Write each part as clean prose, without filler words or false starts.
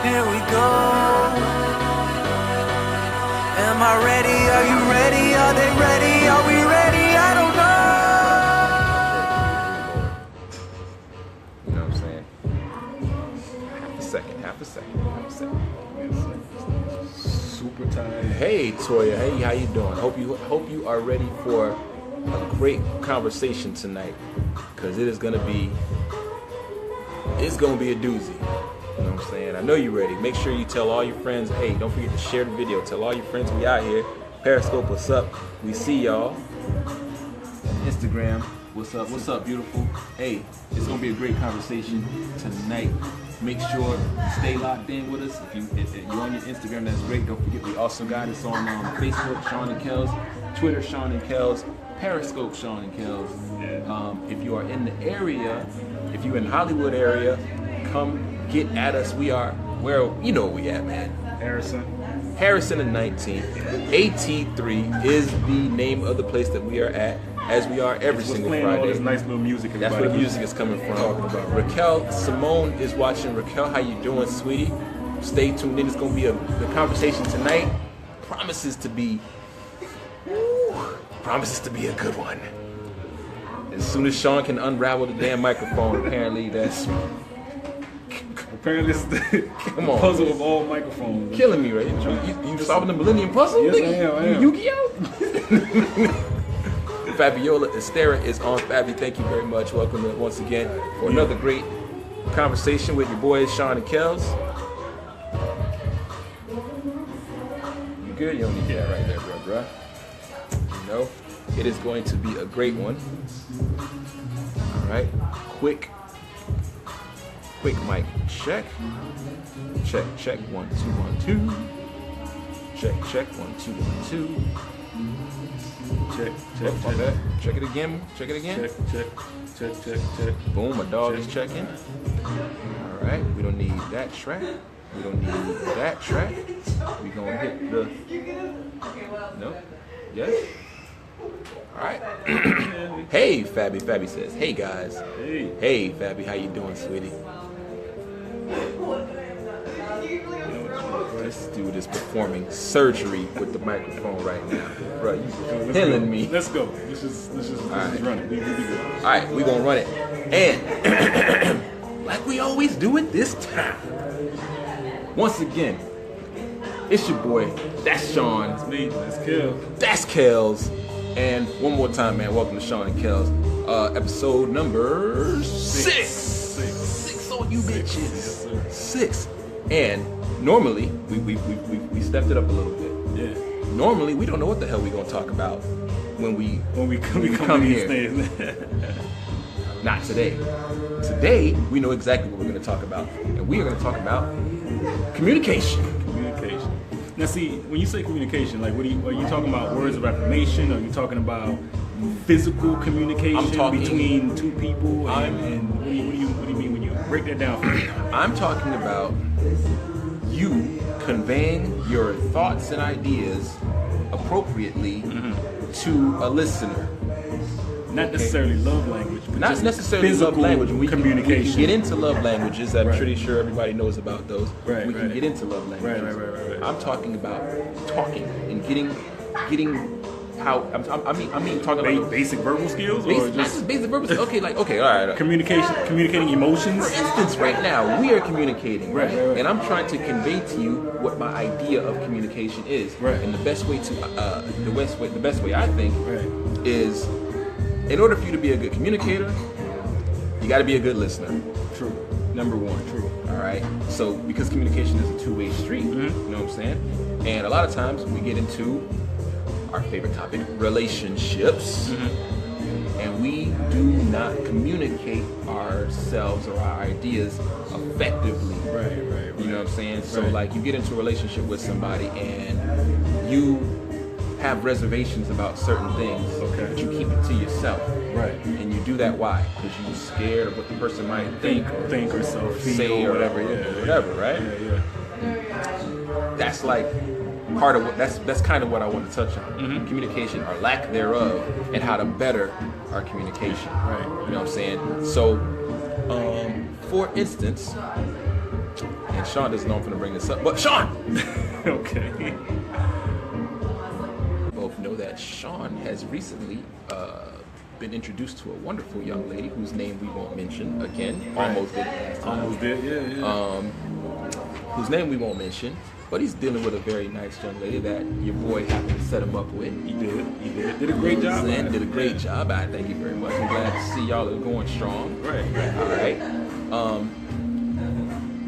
Here we go. Am I ready? Are you ready? Are they ready? Are we ready? I don't know. You know what I'm saying? Half a second. Super tired. Hey Toya, hey, how you doing? Hope you are ready for a great conversation tonight, because it's gonna be a doozy. You know what I'm saying? I know you're ready. Make sure you tell all your friends. Hey, don't forget to share the video. Tell all your friends we out here. Periscope, what's up? We see y'all. Instagram, what's up? What's up, beautiful? Hey, it's gonna be a great conversation tonight. Make sure you stay locked in with us. If you're on your Instagram, that's great. Don't forget we also got us on Facebook, Shawn and Kels, Twitter, Shawn and Kels, Periscope, Shawn and Kels. If you are in the area, if you're in Hollywood area, come get at us. We are where you know where we at, man. Harrison and 19th. AT3 is the name of the place that we are at, as we are every single Friday. All this nice little music. That's where the music is coming from. Raquel Simone is watching. Raquel, how you doing, sweetie? Stay tuned in. It's gonna be the conversation tonight. Promises to be a good one. As soon as Shawn can unravel the damn microphone, apparently it's the come on, puzzle of all microphones. Killing me, right? You solving the Millennium Puzzle? Yes, I am. Yu-Gi-Oh? Fabiola Estera is on. Fabi, thank you very much. Welcome once again for another great conversation with your boys, Shawn and Kels. You good? You don't need that right there, bruh. You know, it is going to be a great one. All right, quick mic check. Check 1 2 1 2. Check 1 2 1 2. Check it again. Check. Boom, my dog is checking. All right, we don't need that track. We gonna hit the. No. Yes. All right. Hey, Fabi says, hey guys. Hey, Fabi, how you doing, sweetie? This dude is performing surgery with the microphone right now. Bro, you killing me. Let's go. Let's just run it. We be good. All right, we gonna run it. And like we always do it this time. Once again, it's your boy. That's Shawn. That's me. That's Kels. That's Kels. And one more time, man, welcome to Shawn and Kels. Episode number 6. 6 on you bitches. Yes, 6. And normally, we stepped it up a little bit. Yeah. Normally, we don't know what the hell we gonna talk about when we come here. Not today. Today, we know exactly what we're gonna talk about. And we are gonna talk about communication. Now, see, when you say communication, like, are you talking about words of affirmation? Are you talking about physical communication between two people? And what do you mean when you break that down for me? I'm talking about you conveying your thoughts and ideas appropriately to a listener. Not necessarily love language, but not just necessarily love language. We communication. Can get into love languages. I'm pretty sure everybody knows about those. We can get into love languages. Right. I'm talking about talking and getting how I mean talking about basic verbal skills, or just basic verbal skills. Okay, all right. Communicating emotions. For instance, right now we are communicating, right? And I'm trying to convey to you what my idea of communication is. Right. And the best way I think is, in order for you to be a good communicator, you got to be a good listener. True. Number one. True. All right. So because communication is a two-way street, you know what I'm saying? And a lot of times we get into our favorite topic, relationships, and we do not communicate ourselves or our ideas effectively. Right. You know what I'm saying? So like you get into a relationship with somebody and you have reservations about certain things, but you keep it to yourself. Right. And you do that why? Because you're scared of what the person might think or say or whatever. Whatever, right? Yeah. That's like part of what that's kind of what I want to touch on. Communication or lack thereof, and how to better our communication. Right. You know what I'm saying? So, for instance, And Shawn doesn't know I'm gonna bring this up, but Shawn. Okay. Both know that Shawn has recently been introduced to a wonderful young lady whose name we won't mention again. Almost did last time. Almost did, yeah. Whose name we won't mention, but he's dealing with a very nice young lady that your boy happened to set him up with. He did. Did a great job. And did a great job. I thank you very much. I'm glad to see y'all are going strong. Right. All right.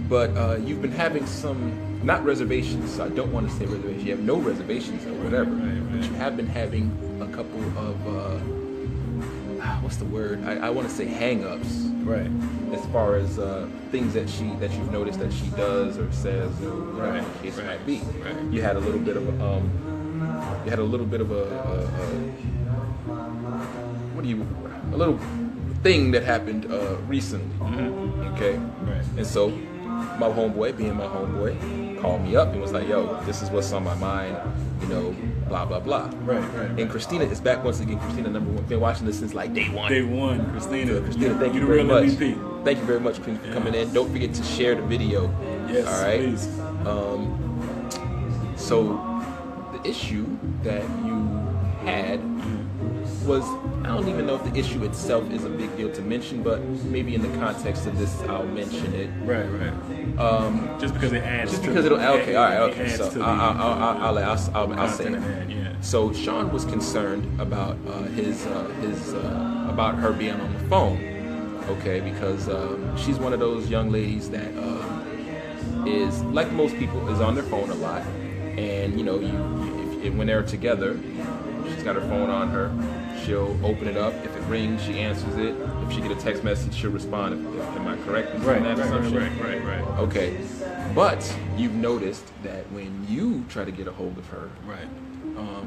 But you've been having some, not reservations, so I don't want to say reservations. You have no reservations or whatever. Right. But you have been having a couple of, what's the word? I want to say hang-ups. Right. As far as things that you've noticed that she does or says or whatever the case might be. Right. You had a little bit of a little thing that happened recently. Mm-hmm. Okay. Right. And so my homeboy, being my homeboy, called me up and was like, "Yo, this is what's on my mind, you know, blah blah blah." Right. And Christina is back once again. Christina, number one, been watching this since like day one. Day one, Christina. Thank you the very real much. MVP. Thank you very much, Christina, for coming in. Don't forget to share the video. Yes, all right. please. So the issue that you had was, I don't even know if the issue itself is a big deal to mention, but maybe in the context of this, I'll mention it. Right. Just because it adds. Just to because it'll. Okay. All right. Okay. adds So to the I'll say content it. at hand, yeah. So Shawn was concerned about about her being on the phone, okay? Because she's one of those young ladies that is, like most people, is on their phone a lot, and you know, when they're together, she's got her phone on her. She'll open it up. If it rings, she answers it. If she get a text message, she'll respond. Am I correct in saying that assumption? Right. Okay, but you've noticed that when you try to get a hold of her, Right.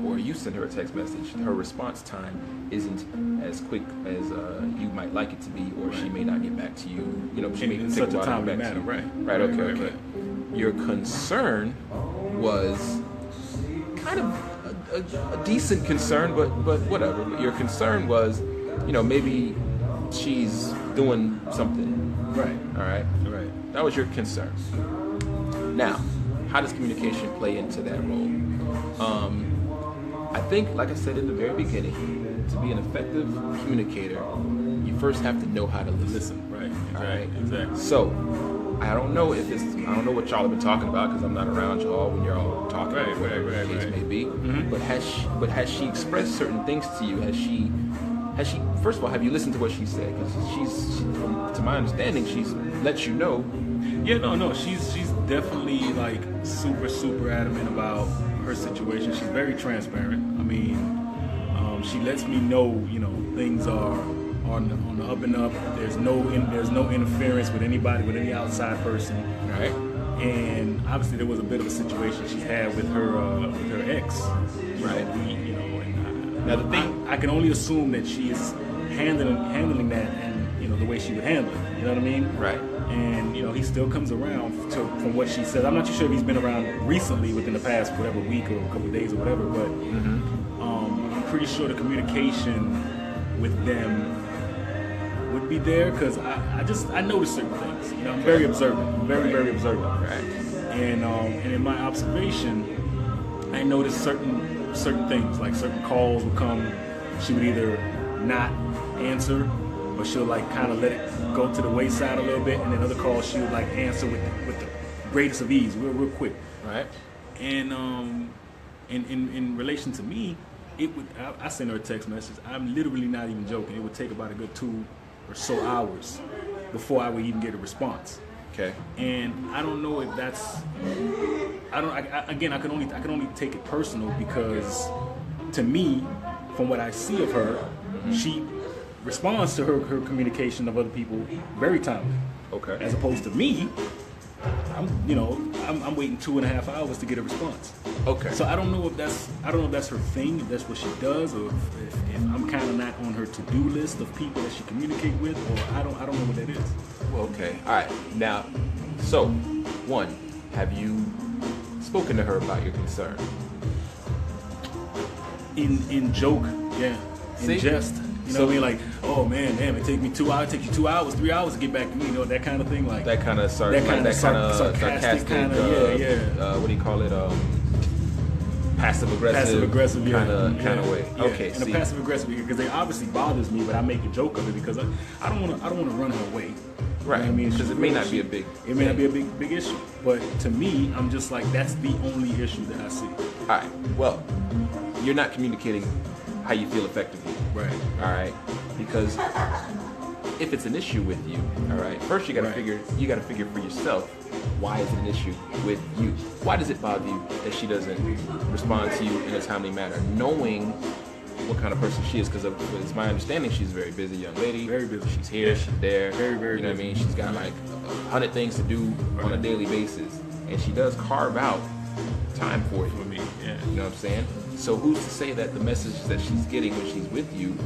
or you send her a text message, her response time isn't as quick as you might like it to be, or she may not get back to you. You know, she may In take such a while a to timely get back to manner, you. right. Okay. Right. Your concern was kind of a decent concern, but whatever. But your concern was, you know, maybe she's doing something. Right. All right. Right. That was your concern. Now, how does communication play into that role? I think, like I said in the very beginning, to be an effective communicator, you first have to know how to listen. Right. All right. Exactly. So, I don't know what y'all have been talking about because I'm not around y'all when you're all talking, Right, or whatever right, the case right. may be. Mm-hmm. But has she expressed certain things to you? Has she? First of all, have you listened to what she said? Because to my understanding, she's let you know. Yeah, no. She's definitely like super adamant about her situation. She's very transparent. I mean, she lets me know, you know, things are on the up and up. There's no interference with anybody, with any outside person. Right. And obviously, there was a bit of a situation she's had with her ex. Right. Now the thing, I can only assume that she is handling that, and you know the way she would handle it. You know what I mean? Right. And you know he still comes around from what she said. I'm not too sure if he's been around recently, within the past whatever week or a couple of days or whatever. But I'm pretty sure the communication with them would be there because I notice certain things. You know, I'm very observant, very observant. Right. And in my observation, I noticed certain things, like certain calls would come. She would either not answer, or she'll like kind of let it go to the wayside a little bit, and then other calls she would like answer with the greatest of ease, real quick. Right. And in relation to me, I send her a text message. I'm literally not even joking. It would take about a good 2 or so hours before I would even get a response. Okay. And I don't know if that's. I can only take it personal because, to me, from what I see of her, she responds to her communication of other people very timely. Okay. As opposed to me, I'm waiting 2.5 hours to get a response. Okay. So I don't know if that's her thing, if that's what she does, or if I'm kind of not on her to-do list of people that she communicate with, or I don't know what that is. Well, okay. All right. Now, so one, have you spoken to her about your concern? In joke, yeah. In See? jest, You know what I mean? Like, oh man, damn, it take me 2 hours, it take you 2 hours, 3 hours to get back to me. You know, that kind of thing. Like that kind of sarcastic kind of what do you call it? Passive aggressive kind of way. Yeah. Okay, and the passive aggressive because it obviously bothers me, but I make a joke of it because I don't want to run her away. Right. You know what I mean? Because it may not be a big. It may not be a big issue, but to me, I'm just like that's the only issue that I see. All right. Well, you're not communicating how you feel effectively. Right. All right. Because if it's an issue with you, all right, first you got to figure for yourself, why is it an issue with you? Why does it bother you that she doesn't respond to you in a timely manner? Knowing what kind of person she is, because it's my understanding she's a very busy young lady. Very busy. She's here, she's there. Very, very You know what I busy. mean? She's got like 100 things to do on a daily basis, and she does carve out time for you. For me, yeah. You know what I'm saying? So who's to say that the messages that she's getting when she's with you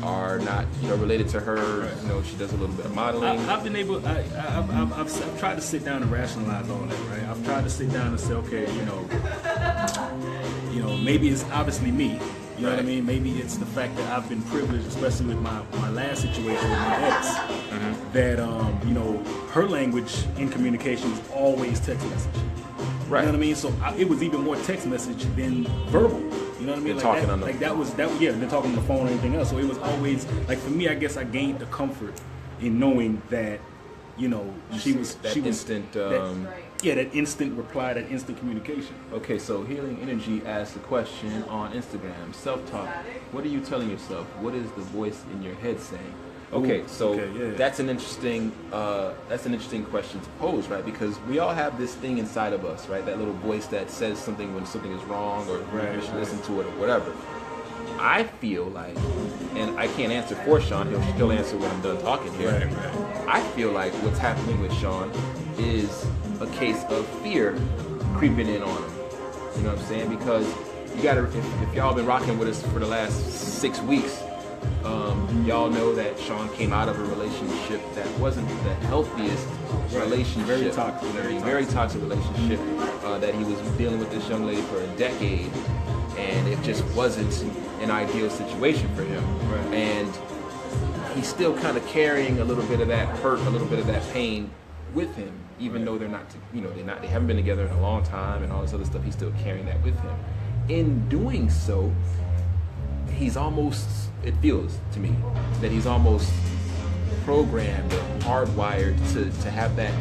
are not, related to her? Right. You know, she does a little bit of modeling. I've been able. I've tried to sit down and rationalize all that. Right. I've tried to sit down and say, okay, maybe it's obviously me. You know what I mean? Maybe it's the fact that I've been privileged, especially with my last situation with my ex, that her language in communication is always text message. Right. You know what I mean? So it was even more text message than verbal. You know what I mean? They're talking on the they're talking on the phone or anything else. So it was always like for me, I guess I gained the comfort in knowing that, she was instant. that instant reply, that instant communication. Okay, so Healing Energy asked a question on Instagram. Self-talk. What are you telling yourself? What is the voice in your head saying? Okay, that's an interesting question to pose, right? Because we all have this thing inside of us, right? That little voice that says something when something is wrong, or we should listen to it, or whatever. I feel like, and I can't answer for Shawn, he'll answer when I'm done talking here. Right. I feel like what's happening with Shawn is a case of fear creeping in on him. You know what I'm saying? Because you gotta, if y'all been rocking with us for the last 6 weeks, y'all know that Shawn came out of a relationship that wasn't the healthiest relationship. Very toxic. Very toxic relationship that he was dealing with this young lady for a decade, and it just wasn't an ideal situation for him. Right. And he's still kind of carrying a little bit of that hurt, a little bit of that pain with him, even though they haven't been together in a long time and all this other stuff. He's still carrying that with him. In doing so, it feels to me that he's almost programmed or hardwired to have that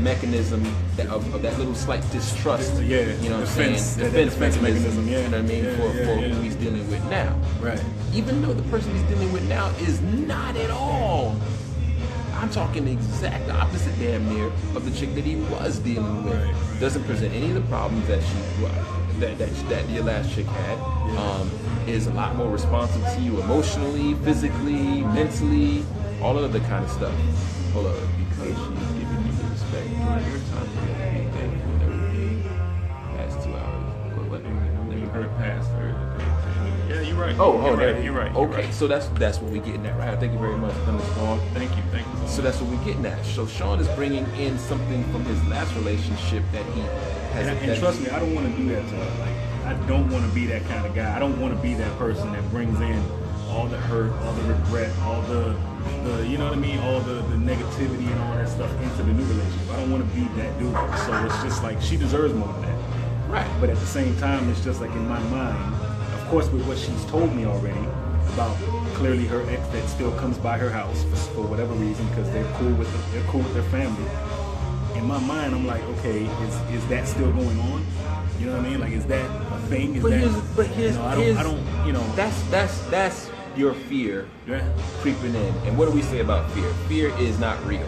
mechanism of that little slight distrust. Yeah, you know what I'm defense, saying? that defense mechanism. Yeah, you know what I mean? For who he's dealing with now. Right. Even though the person he's dealing with now is not at all. I'm talking the exact opposite, damn near, of the chick that he was dealing with. Right. Doesn't present any of the problems that your last chick had. Yeah. Is a lot more responsive to you emotionally, physically, mentally, all of the kind of stuff. Hold up, because she's giving you the respect during your time together. Be thankful that we made past 2 hours. What? Let me heard past her. Yeah, you're right. You're right. Okay, so that's what we're getting at, right? Thank you very much, Thunderstorm. Thank you. So that's what we're getting at. So Shawn is bringing in something from his last relationship that he has. And trust me, I don't want to do that to her. Like, I don't want to be that kind of guy. I don't want to be that person that brings in all the hurt, all the regret, all the you know what I mean, all the negativity and all that stuff into the new relationship. I don't want to be that dude. So it's just like she deserves more than that. Right. But at the same time, it's just like in my mind, of course, with what she's told me already about clearly her ex that still comes by her house for whatever reason because they're cool with their family. In my mind, I'm like, okay, is that still going on? You know what I mean? Like, is that a thing? That's your fear creeping in. And what do we say about fear? Fear is not real.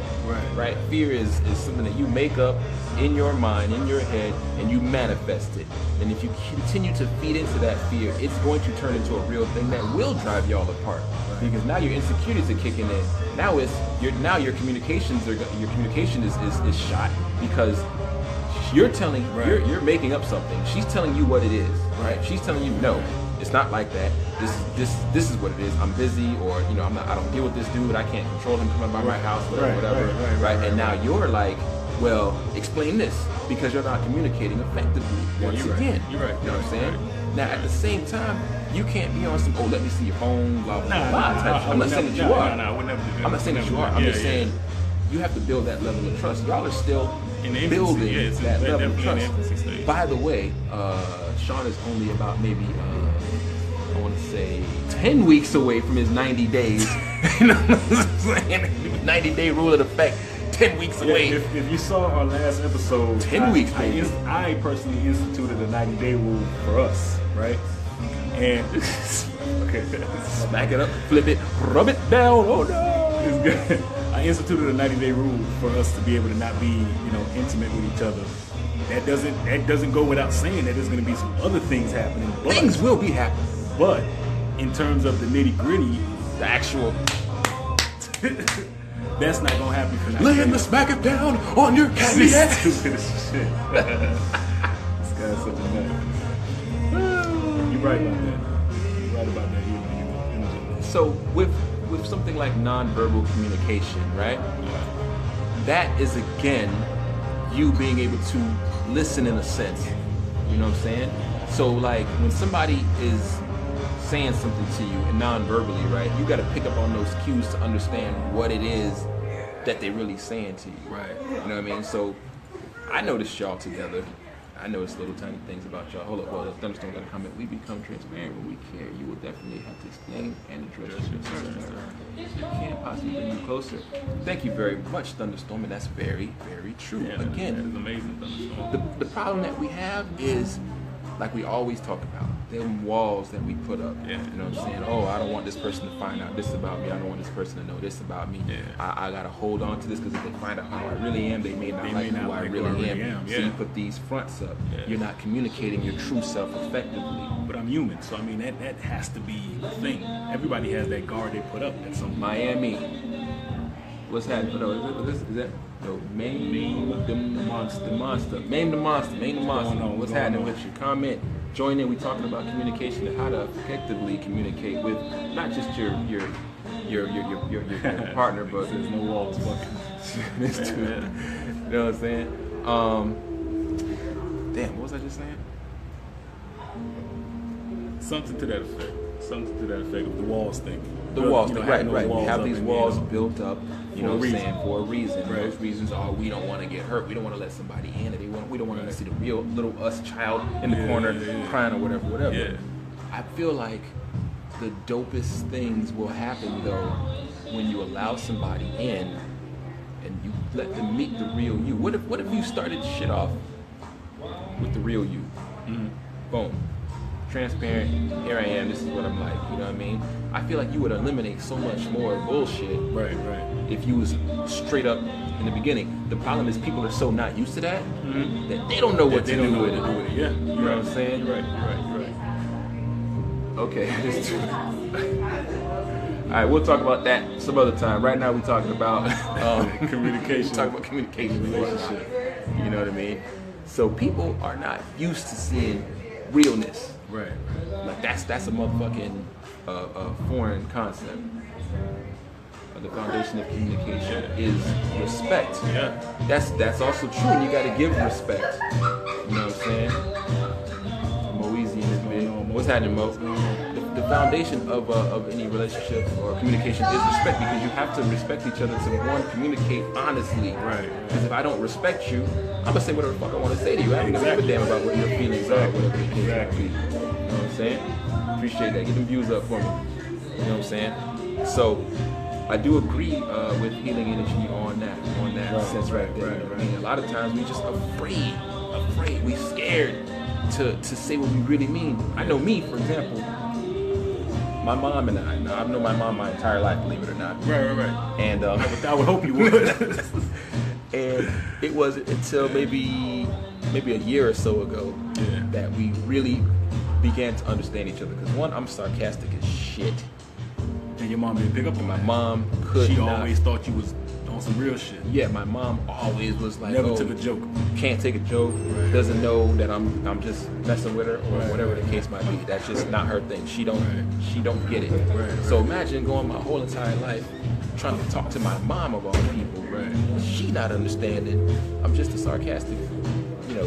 Right? Fear is something that you make up in your mind, in your head, and you manifest it. And if you continue to feed into that fear, it's going to turn into a real thing that will drive y'all apart. Because now your insecurities are kicking in. Now your communication is shot because you're making up something. She's telling you what it is, right? She's telling you no, it's not like that. This is what it is. I'm busy, or I don't deal with this dude. I can't control him coming by my house, whatever. And now you're like, well, explain this because you're not communicating effectively. Once again, you're right. You know what I'm saying? Now, at the same time, you can't be on some, oh, let me see your phone, blah, blah, blah, type shit. I'm not saying that you are. I would never do that. I'm not saying that you are. I'm just saying you have to build that level of trust. Y'all are still building that level of trust. By the way, Shawn is only about maybe, I want to say, 10 weeks away from his 90 days. You know what I'm saying? 90-day rule in effect. 10 weeks away. If you saw our last episode, 10 weeks, baby. I personally instituted a 90-day rule for us, right? And okay, smack it up, flip it, rub it down. Oh no, it's good. I instituted a 90-day rule for us to be able to not be, intimate with each other. That doesn't go without saying that there's going to be some other things happening. Things will be happening, but in terms of the nitty-gritty, the actual. That's not gonna happen for now. Laying the smack it down on your candy. Stupid as shit. This guy's such a nut. You're right about that. You're right about that. So with something like nonverbal communication, right? That is again you being able to listen in a sense. You know what I'm saying? So like when somebody is saying something to you and non-verbally, right? You got to pick up on those cues to understand what it is that they're really saying to you. Right. You know what I mean? So I noticed y'all together. I noticed little tiny things about y'all. Hold up, well, the thunderstorm got to comment. We become transparent when we care. You will definitely have to explain and address your concerns. You can't possibly bring you closer. Thank you very much, Thunderstorm, and that's very, very true. Yeah, again, that is amazing, Thunderstorm. The problem that we have is, like we always talk about, them walls that we put up. Yeah. You know what I'm saying? Oh, I don't want this person to find out this about me. I don't want this person to know this about me. Yeah. I gotta hold on to this because if they find out how I really am, they may not like who I really am. Yeah. So you put these fronts up. Yeah. You're not communicating your true self effectively. But I'm human, so I mean that has to be the thing. Everybody has that guard they put up at some point. Miami. What's happening? No, is that? No, maim the monster. Maim the monster. What's happening with you? Comment. Join in. We're talking about communication and how to effectively communicate with not just your partner, but there's no walls. This too. You know what I'm saying? Damn, what was I just saying? Something to that effect of the walls thing. The walls thing, right. Walls We have these walls built up, you know what I'm saying, for a reason. Right. Those reasons are we don't want to get hurt. We don't want to let somebody in. We don't want to see the real little us child in the corner crying or whatever. Yeah. I feel like the dopest things will happen, though, when you allow somebody in and you let them meet the real you. What if you started shit off with the real you? Mm-hmm. Boom. Transparent, here I am, this is what I'm like, you know what I mean? I feel like you would eliminate so much more bullshit Right. if you was straight up in the beginning. The problem is people are so not used to that that they don't know what to do with it. Yeah, You know what I'm saying? You're right. Okay. Alright, we'll talk about that some other time. Right now we're talking about Communication. We're talking about communication relationship. You know what I mean? So people are not used to seeing realness. Right. Like that's a motherfucking foreign concept. The foundation of communication is respect. Yeah. That's also true. And you got to give respect. You know what I'm saying? Moeezy in this bit. What's happening, Mo? The foundation of any relationship or communication is respect, because you have to respect each other to, one, communicate honestly. Right. Because if I don't respect you, I'm gonna say whatever the fuck I want to say to you. I don't give a damn about what your feelings are, whatever the case might be. You know what I'm saying? Appreciate that. Get them views up for me. You know what I'm saying? So I do agree with healing energy on that sense right there. Right. I mean, a lot of times we just afraid. We scared to say what we really mean. I know me, for example. My mom and I. Now, I've known my mom my entire life, believe it or not. Right. And I would hope you would. and it wasn't until maybe a year or so ago that we really began to understand each other. Because one, I'm sarcastic as shit. And your mom didn't pick up on My that. mom could She not. always thought you was on some real shit. Yeah, my mom always was like, Never took a joke. Can't take a joke. Right. Doesn't know that I'm just messing with her or Right. whatever the case might be. That's just not her thing. She don't get it. Right. So imagine going my whole entire life trying to talk to my mom of all people. Right. She not understanding. I'm just a sarcastic,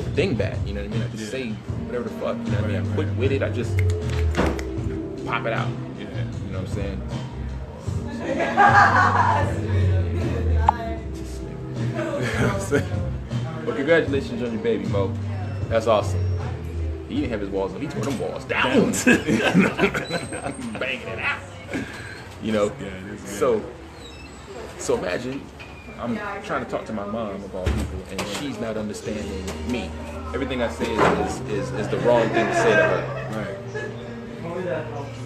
dingbat. You know what I mean? I just say whatever the fuck. You know what I mean? I'm quick with it. I just pop it out. Yeah. You know what I'm saying? Well, congratulations on your baby, Mo. That's awesome. He didn't have his walls up. He tore them walls down. Banging it out. You know? So imagine I'm trying to talk to my mom about people, and she's not understanding me. Everything I say is the wrong thing to say to her. Right.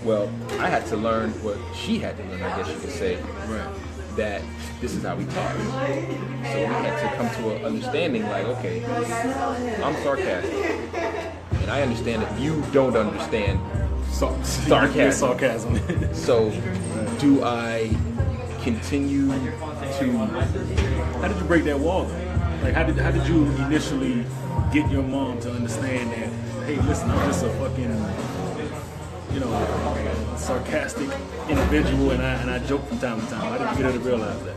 Well, I had to learn what she had to learn, I guess you could say. Right. That this is how we talk. So we had to come to an understanding like, okay, I'm sarcastic. And I understand that you don't understand sarcasm. So do I continue to... How did you break that wall though? Like how did you initially get your mom to understand that, hey, listen, I'm just a fucking, sarcastic individual, and I joke from time to time. How did you get her to realize that?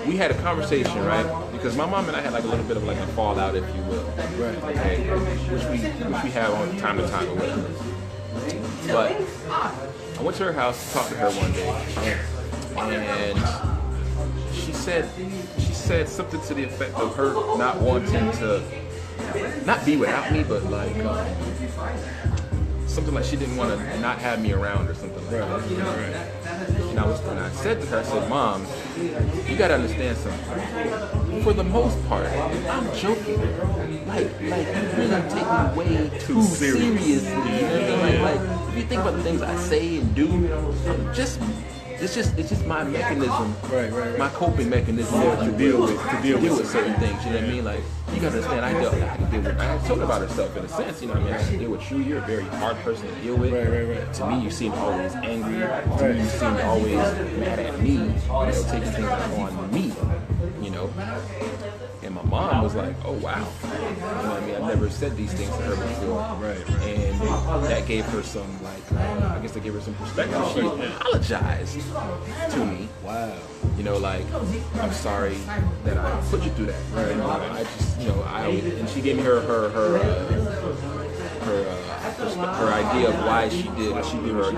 We had a conversation, right? Because my mom and I had like a little bit of like a fallout, if you will. Right. Okay. Which we have on time to time or whatever. But I went to her house to talk to her one day, and she said something to the effect of her not wanting to not be without me, but like something like she didn't want to not have me around or something like that. Right. And I said to her, I said, Mom, you gotta understand something. For the most part, I'm joking. Like you really take me way too seriously. You know what I mean? Like if you think about the things I say and do, it's just my mechanism, right. my coping mechanism to deal with certain things. You know what I mean? Like you gotta understand, I told her about herself in a sense. You know what I mean? I have to deal with you. You're a very hard person to deal with. Right. To me, you seem always angry. To me, you seem always mad at me. Taking things on me. And my mom was like, oh wow. You know what I mean? I've never said these things to her before. Right. And that gave her some, I guess that gave her some perspective. She apologized to me. Wow. I'm sorry that I put you through that. Right. I just, and she gave me her idea of why she did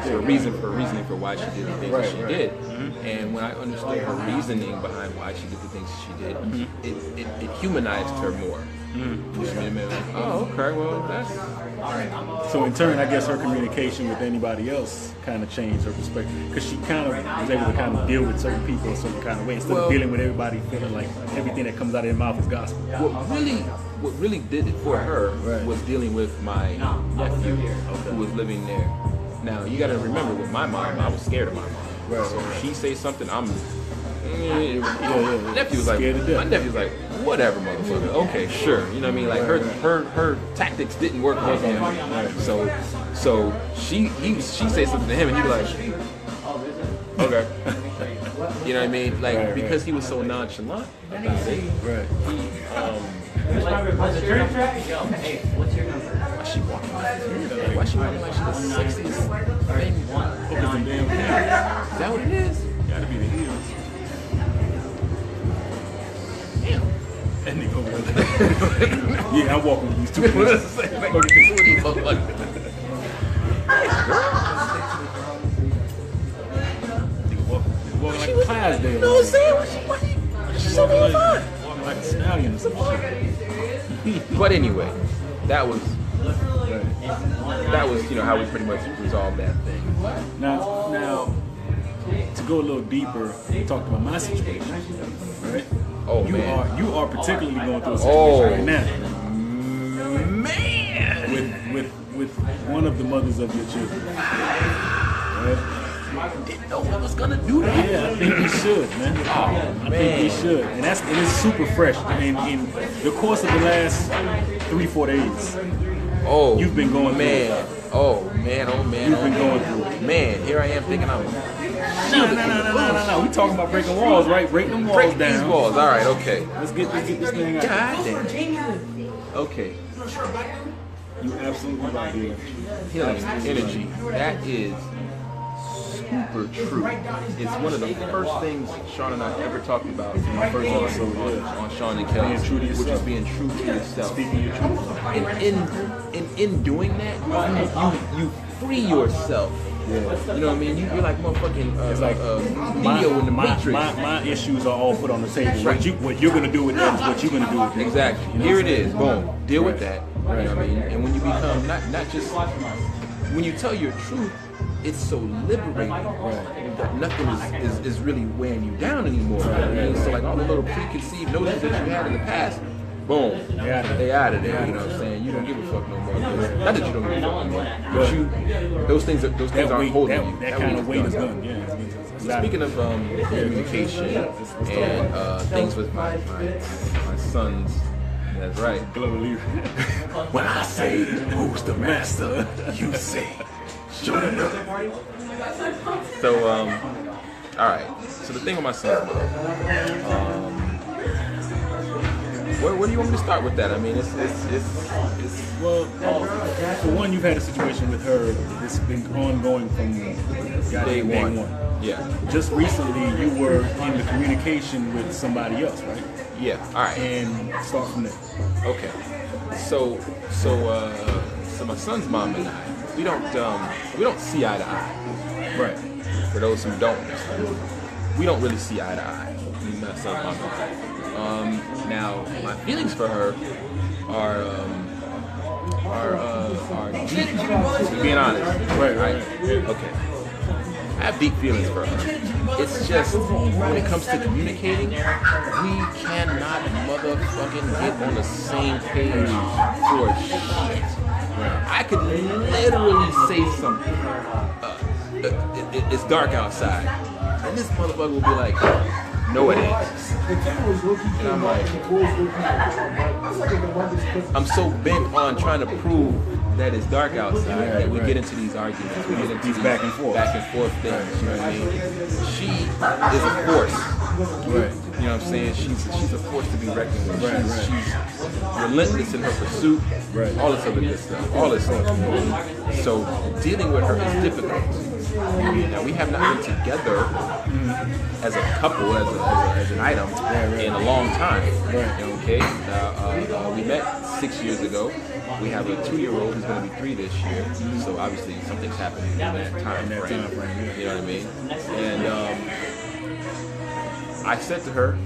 her reasoning for why she did the things that she did. Mm-hmm. And when I understood her reasoning behind why she did the things she did, it humanized her more. Mm-hmm. Which made me like, oh, okay, well, that's... So in turn, I guess her communication with anybody else kind of changed her perspective, because she kind of was able to kind of deal with certain people a certain kind of way, instead of dealing with everybody feeling like everything that comes out of their mouth is gospel. What really did it for her was dealing with my nephew who was living there. Now, you got to remember, with my mom, I was scared of my mom. Right. So if she say something, I'm... Nephew was like, my nephew's like, whatever, motherfucker. Okay, sure. You know what I mean? Like her tactics didn't work with him. So she say something to him, and he was like, okay. You know what I mean? Like because he was so nonchalant about it. Right. What's your number? Hey, what's your number? Why she walking like she's the sexiest thing? Is that what it is? Gotta be the heels. Damn. That nigga over there. Yeah, I'm walking with these two people. Walking like a class day. You know what I'm saying? She's so damn fun. Walking like a stallion or something. But anyway, that was how we pretty much resolved that thing. Now, to go a little deeper, we talked about my situation, right? Oh, You are particularly going through a situation right now. Man! With one of the mothers of your children. Right? Didn't know I was gonna do that. Yeah, I think we should, man. I think we should. And it's super fresh. In the course of the last 3-4 days. Oh, you've been going through it. Oh man. You've been going through it. Man, here I am thinking I'm... No. We talking about breaking walls, right? Break them walls Break down. these walls. All right, okay. Let's get this thing out. God damn. Okay. You absolutely right here. Healing energy. That is super true. It's one of the first things Shawn and I ever talked about in my first episode on Shawn and Kels, which is being true to yourself. Speaking your truth. In doing that, you free yourself. Yeah. You know what I mean? You're like motherfucking it's like Neo in the Matrix. My issues are all put on the table. Right. What you're gonna do with them is what you're gonna do with them. Exactly. You know here it is. Boom. Deal with that. Right. You know what I mean? And when you become not just when you tell your truth, it's so liberating. Right. That nothing is really weighing you down anymore. Right. You know what I mean? So like all the little preconceived notions that you had in the past. Boom, they out of there. You know what I'm saying? You don't give a fuck no more. Not that you don't give a fuck no more, but those things aren't holding you. That kind of weight is done. Yeah. So speaking of communication and things with my sons, that's right. When I say who's the master, you say shut up. So all right. So the thing with my sons. Where do you want me to start with that? I mean, it's well, for one, you've had a situation with her that's been ongoing from day one. Yeah. Just recently, you were in the communication with somebody else, right? Yeah. All right. And start from there. Okay. So my son's mom and I, we don't see eye to eye. Right. For those who don't know, we don't really see eye to eye. My son's mom and I. Now, my feelings for her are deep, to being honest. Right. Okay. I have deep feelings for her. It's just, when it comes to communicating, we cannot motherfucking get on the same page for shit. I could literally say something. It's dark outside. And this motherfucker will be like, no it ain't. And I'm like, I'm so bent on trying to prove that it's dark outside that we get into these arguments. We get into these back and forth things. You know what I mean? She is a force. Right. You know what I'm saying? She's a force to be reckoned with. She's relentless in her pursuit. Right. All this other good stuff. All this stuff. You know? So dealing with her is difficult. Now we have not been together as a couple, as an item, in a long time. Okay, we met 6 years ago. We have a 2-year-old who's going to be 3 this year. So obviously something's happening in that time frame. You know what I mean? And I said to her,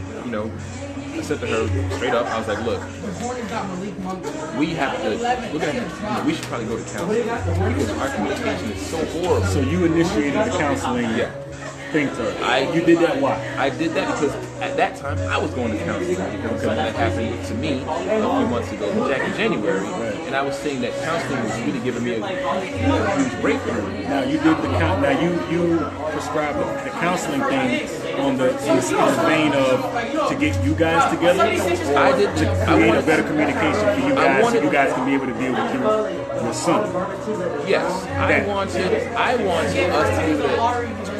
straight up, I was like, look, we should probably go to counseling because our communication is so horrible. So you initiated the counseling thing to her. You did that why? I did that because at that time I was going to counseling because of something that happened to me a few months ago, back in January, and I was saying that counseling was really giving me a huge breakthrough. Now you did you prescribed the counseling thing on the vein of to get you guys together. I did to create a better communication for you guys, so you guys can be able to deal with your son. Yes, I wanted us to be able to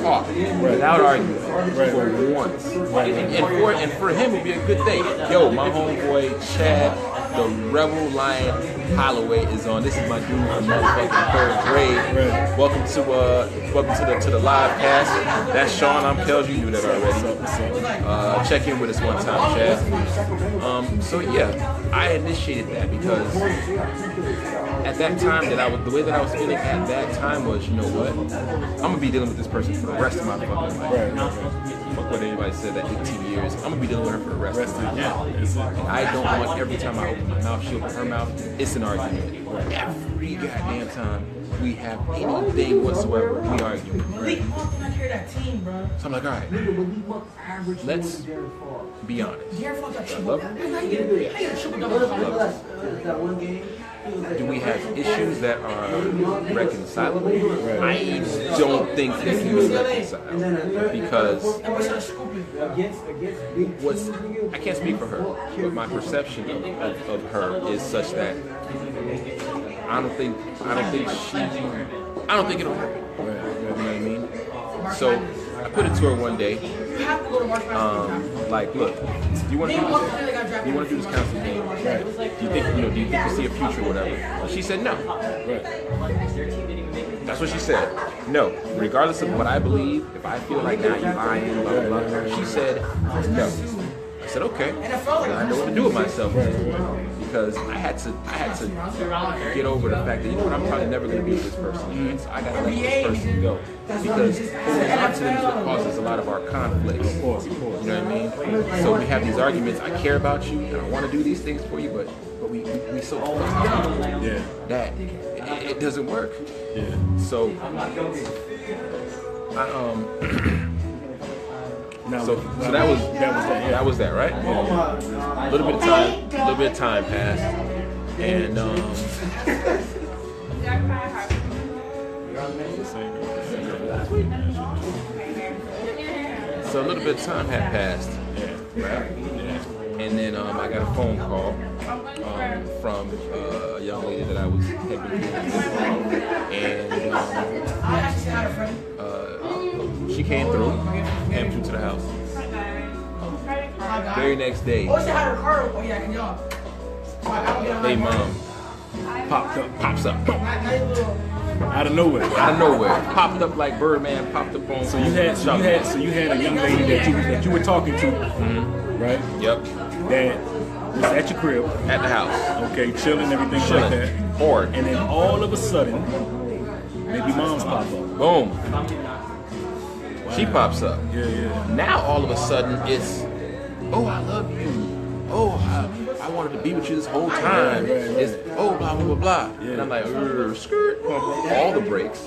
talk without arguing for once. And for him, it would be a good thing. Yo, my homeboy Chad, the Rebel Lion Holloway is on. This is my dude from motherfucking 3rd grade. Welcome to the live cast. That's Shawn and Kels. You knew that already. Check in with us one time, Chad. So yeah, I initiated that because at that time the way that I was feeling at that time was, you know what? I'm gonna be dealing with this person for the rest of my fucking life. Fuck what anybody said that 18 years. I'm gonna be dealing with her for the rest of my life. And I don't want every time I open my mouth, she opens her mouth, it's an argument. Every goddamn time we have anything whatsoever, we argue. So I'm like, all right, let's be honest. I love her. Do we have issues that are reconcilable? I don't think they can be reconciled because I can't speak for her, but my perception of her is such that I don't think it'll happen. You know what I mean? So I put it to her one day, like, look, do you want to do this counseling thing? Right. Do you think you see a future or whatever? And she said no. Right. That's what she said. no, regardless of what I believe, if I feel like now you're lying, blah, blah, blah. She said, no. I said, okay. And I know what to do with myself. Because I had to get over the fact that, you know what, I'm probably never going to be with this person again. So I got to let this person go. Because holding on to them is what causes a lot of our conflicts. You know what I mean? So we have these arguments, I care about you, and I want to do these things for you, but we so that it doesn't work. Yeah. So So that was that, right? Yeah. A little bit of time passed, and so a little bit of time had passed, right? And then I got a phone call from a young lady that I had been dealing with, and she came through to the house. Very next day, hey mom, pops up. Out of nowhere, popped up like Birdman popped up on. So you had a young lady that you were talking to, right? Yep. That was at your crib, at the house. Okay, chilling, everything like that. Hard. And then all of a sudden, maybe mom's pop up. Boom. Wow. She pops up. Yeah. Now all of a sudden it's, oh, I love you. Oh, I wanted to be with you this whole time. Right. It's, oh, blah, blah, blah, blah. Yeah. And I'm like, skirt. All the brakes.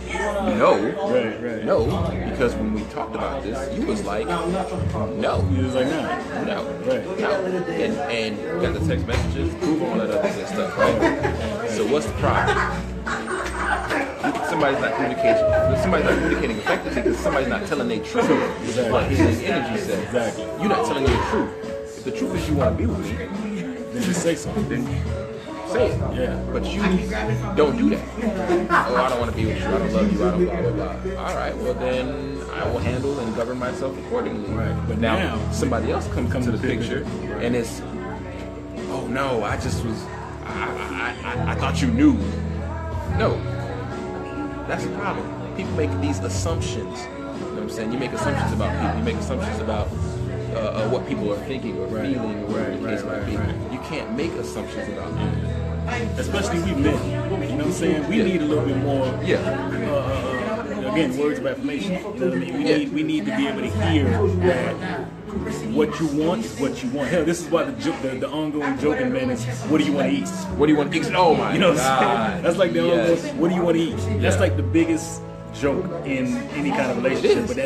Right. No, because when we talked about this, you was like, no. You was like, no. Right. No. And got the text messages, prove all that other good stuff, right? So what's the problem? Somebody's not communicating effectively because somebody's not telling their truth. This is what his energy says. Exactly. You're not telling your truth. If the truth is you want to be with me, then just say something. Then say it. Yeah. But you don't do that. Oh, I don't want to be with you. I don't love you. I don't blah, blah, blah. All right, well then I will handle and govern myself accordingly. Right. But now somebody else comes to the picture and it's, oh no, I just was, I thought you knew. No. That's the problem. People make these assumptions. You know what I'm saying? You make assumptions about people. You make assumptions about what people are thinking or feeling or whatever the case might be. You can't make assumptions about people. Especially we men. You know what I'm saying? We need a little bit more. Again, words of affirmation. You know what I mean? We need to be able to hear that what you want is what you want. Hell, this is why the ongoing joking man is, what do you want to eat? What do you want to eat? Oh my you know what I'm God. saying? That's like the ongoing, what do you want to eat? That's like the biggest joke in any kind of relationship. But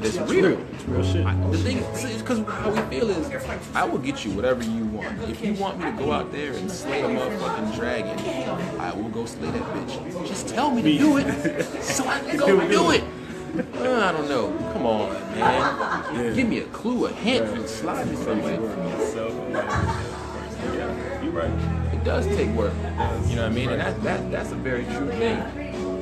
it's real. It's real shit. The thing is, because how we feel is, I will get you whatever you want. If you want me to go out there and slay a motherfucking dragon, I will go slay that bitch. Just tell me to do it, so I can go do it. I don't know. Come on, man. Yeah. Give me a clue, a hint, and slide me somewhere. You're right. It does take work. You know what I mean? And that's a very true thing.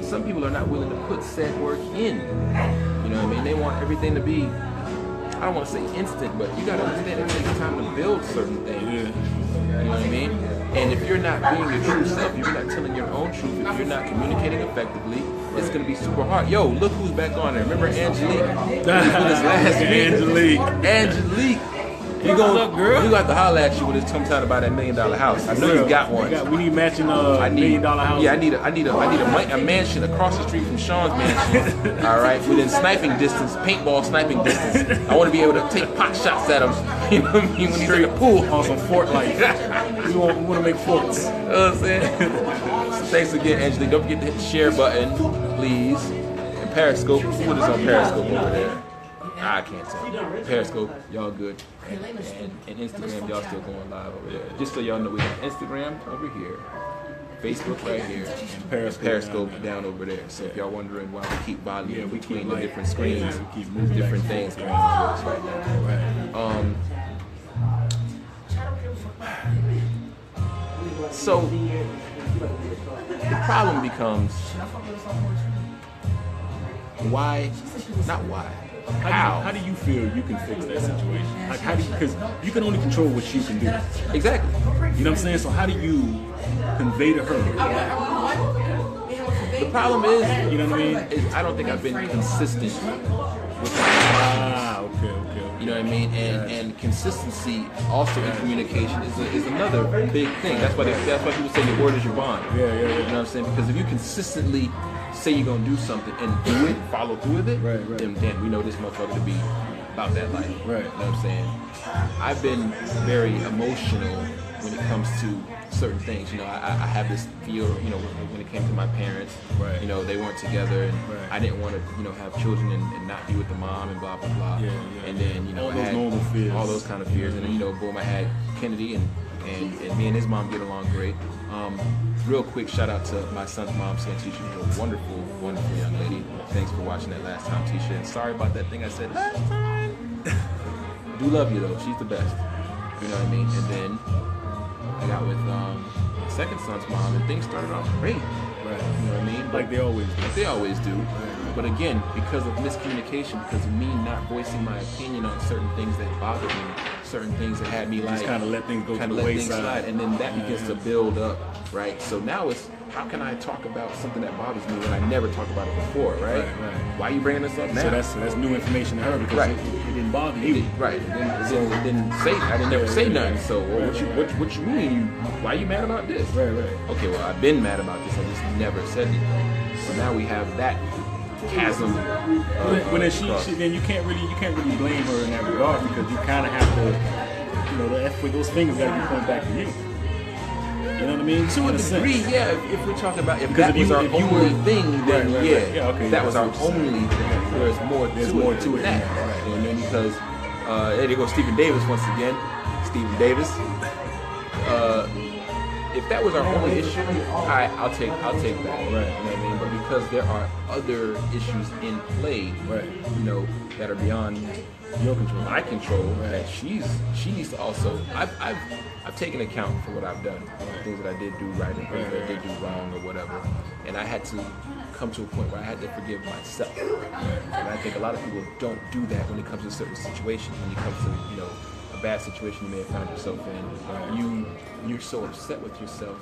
Some people are not willing to put said work in. You know what I mean? They want everything to be, I don't want to say instant, but you gotta understand it takes time to build certain things. Yeah. You know what I mean? And if you're not being your true self, if you're not telling your own truth, if you're not communicating effectively, it's gonna be super hard. Yo, look who's back on there. Remember Angelique? Angelique. He got to holler at you when it's comes time to buy that $1 million house. I know you got one. We need matching $1 million house. Yeah, I need a mansion across the street from Sean's mansion. All right, within sniping distance, paintball sniping distance. I want to be able to take pot shots at him. You know what I mean? When he's in the pool. On some fort life. we want to make forts. You know what I'm saying? So thanks again, Angelique. Don't forget to hit the share button, please. And Periscope. Put us on Periscope over there. I can't tell. Periscope, y'all good. And Instagram, y'all still going live over there. Just so y'all know, we have Instagram over here, Facebook right here, and Periscope down over there. So if y'all wondering why we keep volleying between the different screens, we keep moving different things going on right now. So the problem becomes why, not why. How do you feel you can fix that situation? Like because you can only control what you can do. Exactly. You know what I'm saying? So how do you convey to her The problem is, You know what I mean? I don't think I've been consistent with my Okay. You know what I mean? And consistency also in communication is another big thing. That's why people say your word is your bond. Yeah. You know what I'm saying? Because if you consistently say you're gonna do something and do it, follow through with it, Right. then we know this motherfucker to be about that life. Right. You know what I'm saying? I've been very emotional when it comes to certain things. You know, I have this feel, you know, when it came to my parents, Right. you know, they weren't together and Right. I didn't want to, you know, have children and not be with the mom and blah, blah, blah. Yeah. And then, you know, all I those had normal fears. all those kind of fears. And then, you know, boom, I had Kennedy and me and his mom get along great. Real quick shout out to my son's mom, saying Tisha, she's a wonderful, wonderful young lady. Thanks for watching that last time, Tisha. And sorry about that thing I said last time. Do love you though, she's the best. You know what I mean? And then I got with my second son's mom, and things started off great. Right. You know what I mean? Like they always do. Like they always do. But again, because of miscommunication, because of me not voicing my opinion on certain things that bothered me, certain things that had me like Just kind of let things go to kind the of let things wayside. slide, and then that begins to build up, right? So now it's how can I talk about something that bothers me when I never talked about it before, right? Right. Why are you bringing this up now? So that's new information to her because Right. it didn't bother It you. did- right. It didn't say. I didn't never say nothing. So what you mean? Why are you mad about this? Right. Okay, well I've been mad about this. I just never said anything. So now we have that chasm. When then you can't really blame her in that regard because you kind of have to, you know, for those fingers got to be pointed back to you. You know what I mean? To a In sense. degree, yeah. If we're talking about if Because that if was you- our if you only were- thing, then Right. yeah, Yeah, okay, that was our that's what you're only saying. thing. There's more to it than that. Right. And then because there you go, Stephen Davis once again. Stephen Davis. If that was our only issue, I'll take that. Right. You know what I mean? But because there are other issues in play, Right. you know, that are beyond Your control. my control, Right. that she needs to also. I've taken account for what I've done, things that I did do right and things that I did do wrong or whatever, and I had to come to a point where I had to forgive myself. And I think a lot of people don't do that when it comes to certain situations. When it comes to, you know, a bad situation you may have found yourself in, you're so upset with yourself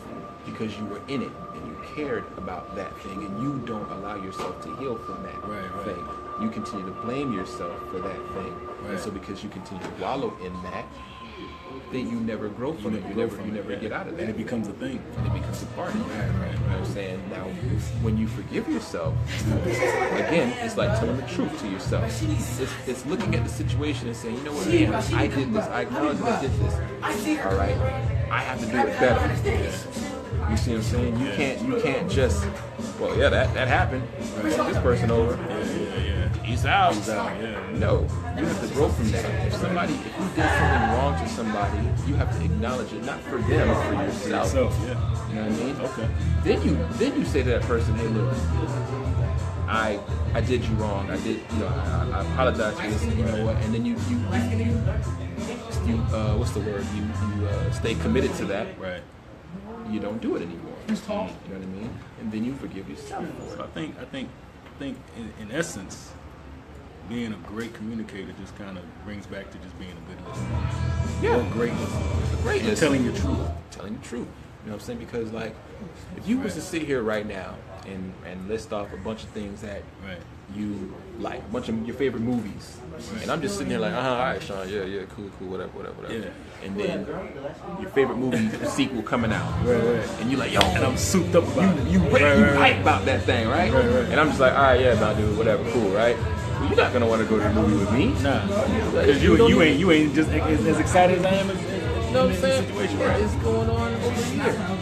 because you were in it and you cared about that thing, and you don't allow yourself to heal from that thing. You continue to blame yourself for that thing, and so because you continue to wallow in that, then you never grow from it. You never get out of that. And it becomes a thing. And it becomes a part of you. You know what I'm saying? Now, when you forgive yourself, again, it's like telling the truth to yourself. It's looking at the situation and saying, you know what, man, I did this. I acknowledge that I did this. All right, I have to do it better. You see what I'm saying? You can't just, well, yeah, that happened. This person over. He's out. No, you have to grow from that. If you did something wrong to somebody, you have to acknowledge it, not for them, for yourself. You know what I mean? Okay. Then you say to that person, hey, look, I did you wrong. I did, you know, I apologize for this. You know what? And then you what's the word? You stay committed to that. Right. You don't do it anymore. You know what I mean? And then you forgive yourself for it. So I think in essence, being a great communicator just kind of brings back to just being a good listener. Yeah. Or great listener. Great And listener. telling your truth. Telling the truth. You know what I'm saying? Because like, if you was to sit here right now and list off a bunch of things that you like, a bunch of your favorite movies, and I'm just sitting here like, all right, Shawn, yeah, cool, whatever. Yeah. And then your favorite movie sequel coming out, and you're like, yo, And I'm souped up about it. you hype about that thing, right? And I'm just like, all right, yeah, about dude, whatever, cool, right? Well, you're not gonna want to go to the movie with me. Nah. Because you ain't just as excited as I am as You know what I'm saying? situation, What right? is going on over here?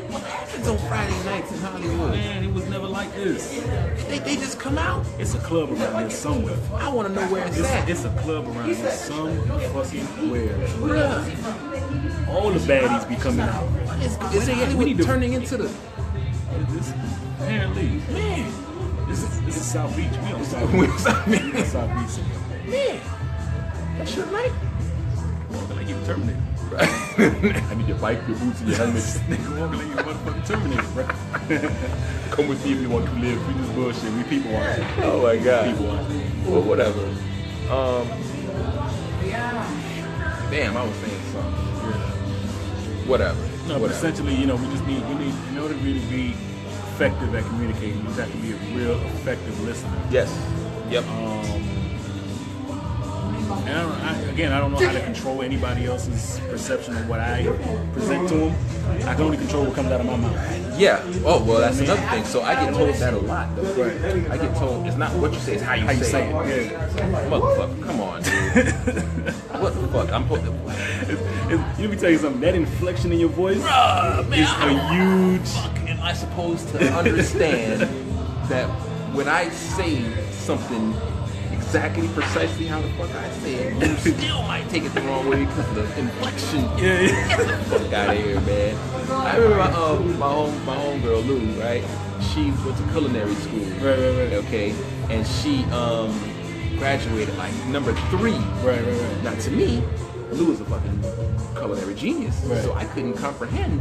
What happens on Friday nights in Hollywood? Man, it was never like this. They just come out. It's a club around here somewhere. I want to know where it's at. It's a club around here some fucking where. Bruh, All the baddies be coming out. it's We Hollywood need to- turning into the. Apparently, Man, this is South Beach. We on South we Beach. was out We there. on South Beach. Man, that shit like. Walking like you Terminator. I need your bike, your boots, and your helmet. Nigga walking like you motherfucking Terminator, bro. Come with me if you want to live. We just bullshit. We people watching. Oh my God. People watching. Well, whatever. damn, I was saying something. Whatever. No, but essentially, we just need, in order to really be effective at communicating, you just have to be a real effective listener. Yes. Yep. And I don't know how to control anybody else's perception of what I present to them. I can only control what comes out of my mouth. Yeah. Oh, well, that's another thing. So I get told that a lot, though. Right. I get told it's not what you say, it's how you say it. Yeah. Motherfucker, come on, dude. What the fuck? Let me tell you something. That inflection in your voice is a huge. Fuck, am I supposed to understand that when I say something exactly, precisely how the fuck I say it, you still might take it the wrong way because of the inflection? Yeah. Get the fuck out of here, man. I remember my homegirl Lou, right? She went to culinary school. Right. Okay, and she graduated like number 3. Right. Now to me, Lou is a fucking culinary genius, Right. so I couldn't comprehend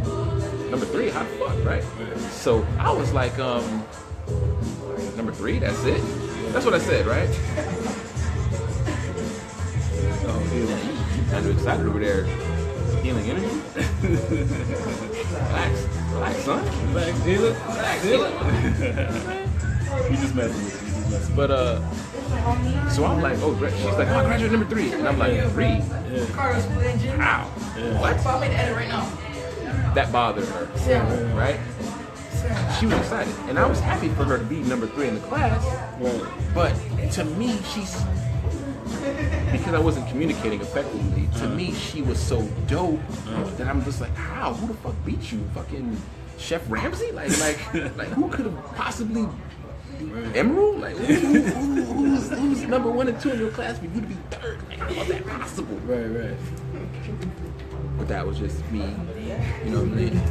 number 3. How the fuck, right? So I was like, number 3, that's it. That's what I said, right? Oh, yeah, you kind of excited over there. Healing energy. Relax, son. Relax, heal it. You just messing with me. But so I'm like, oh, she's like, oh, I graduated number 3, and I'm like, 3? Yeah. Wow. Yeah. What? I'm in the edit right now. That bothered her, right? She was excited, and I was happy for her to be number 3 in the class. Right. But to me, because I wasn't communicating effectively, to me she was so dope that I'm just like, how? Who the fuck beat you? Fucking Chef Ramsay? Like who could have possibly Emerald? Like who's number 1 and 2 in your class for you to be 3rd? Like, how is that possible? Right. But that was just me,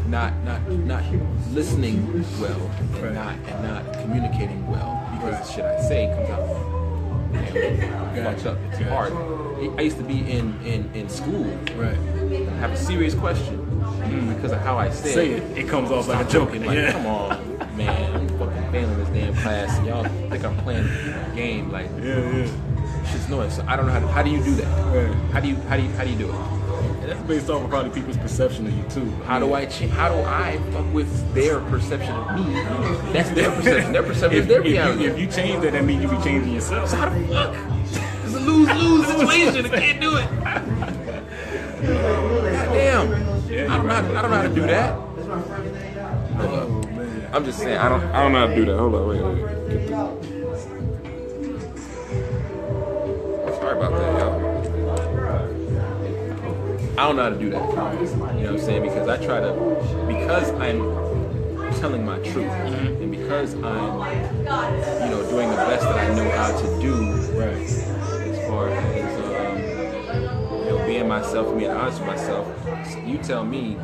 not listening well and not communicating well, because the shit I say comes out fucked up. It's hard. I used to be in school, Right. have a serious question because of how I say it. It comes off like a joke. Like, come on, man, I'm fucking failing this damn class, and y'all think I'm playing a game. Like, Yeah. shit's annoying. So I don't know how do you do that? Right. How do you do it? And that's based off of probably people's perception of you too. How do I fuck with their perception of me? That's their perception. Their perception is their reality. If you change that mean you be changing yourself. So how the fuck? It's a lose-lose situation. I can't do it. Goddamn. I don't know how to do that. Hold up. Man. I'm just saying I don't know how to do that. Hold on, wait. Sorry about that, y'all. I don't know how to do that. You know what I'm saying? Because I'm telling my truth, and because I'm, doing the best that I know how to do, Right. as far as being myself, being honest with myself. You tell me,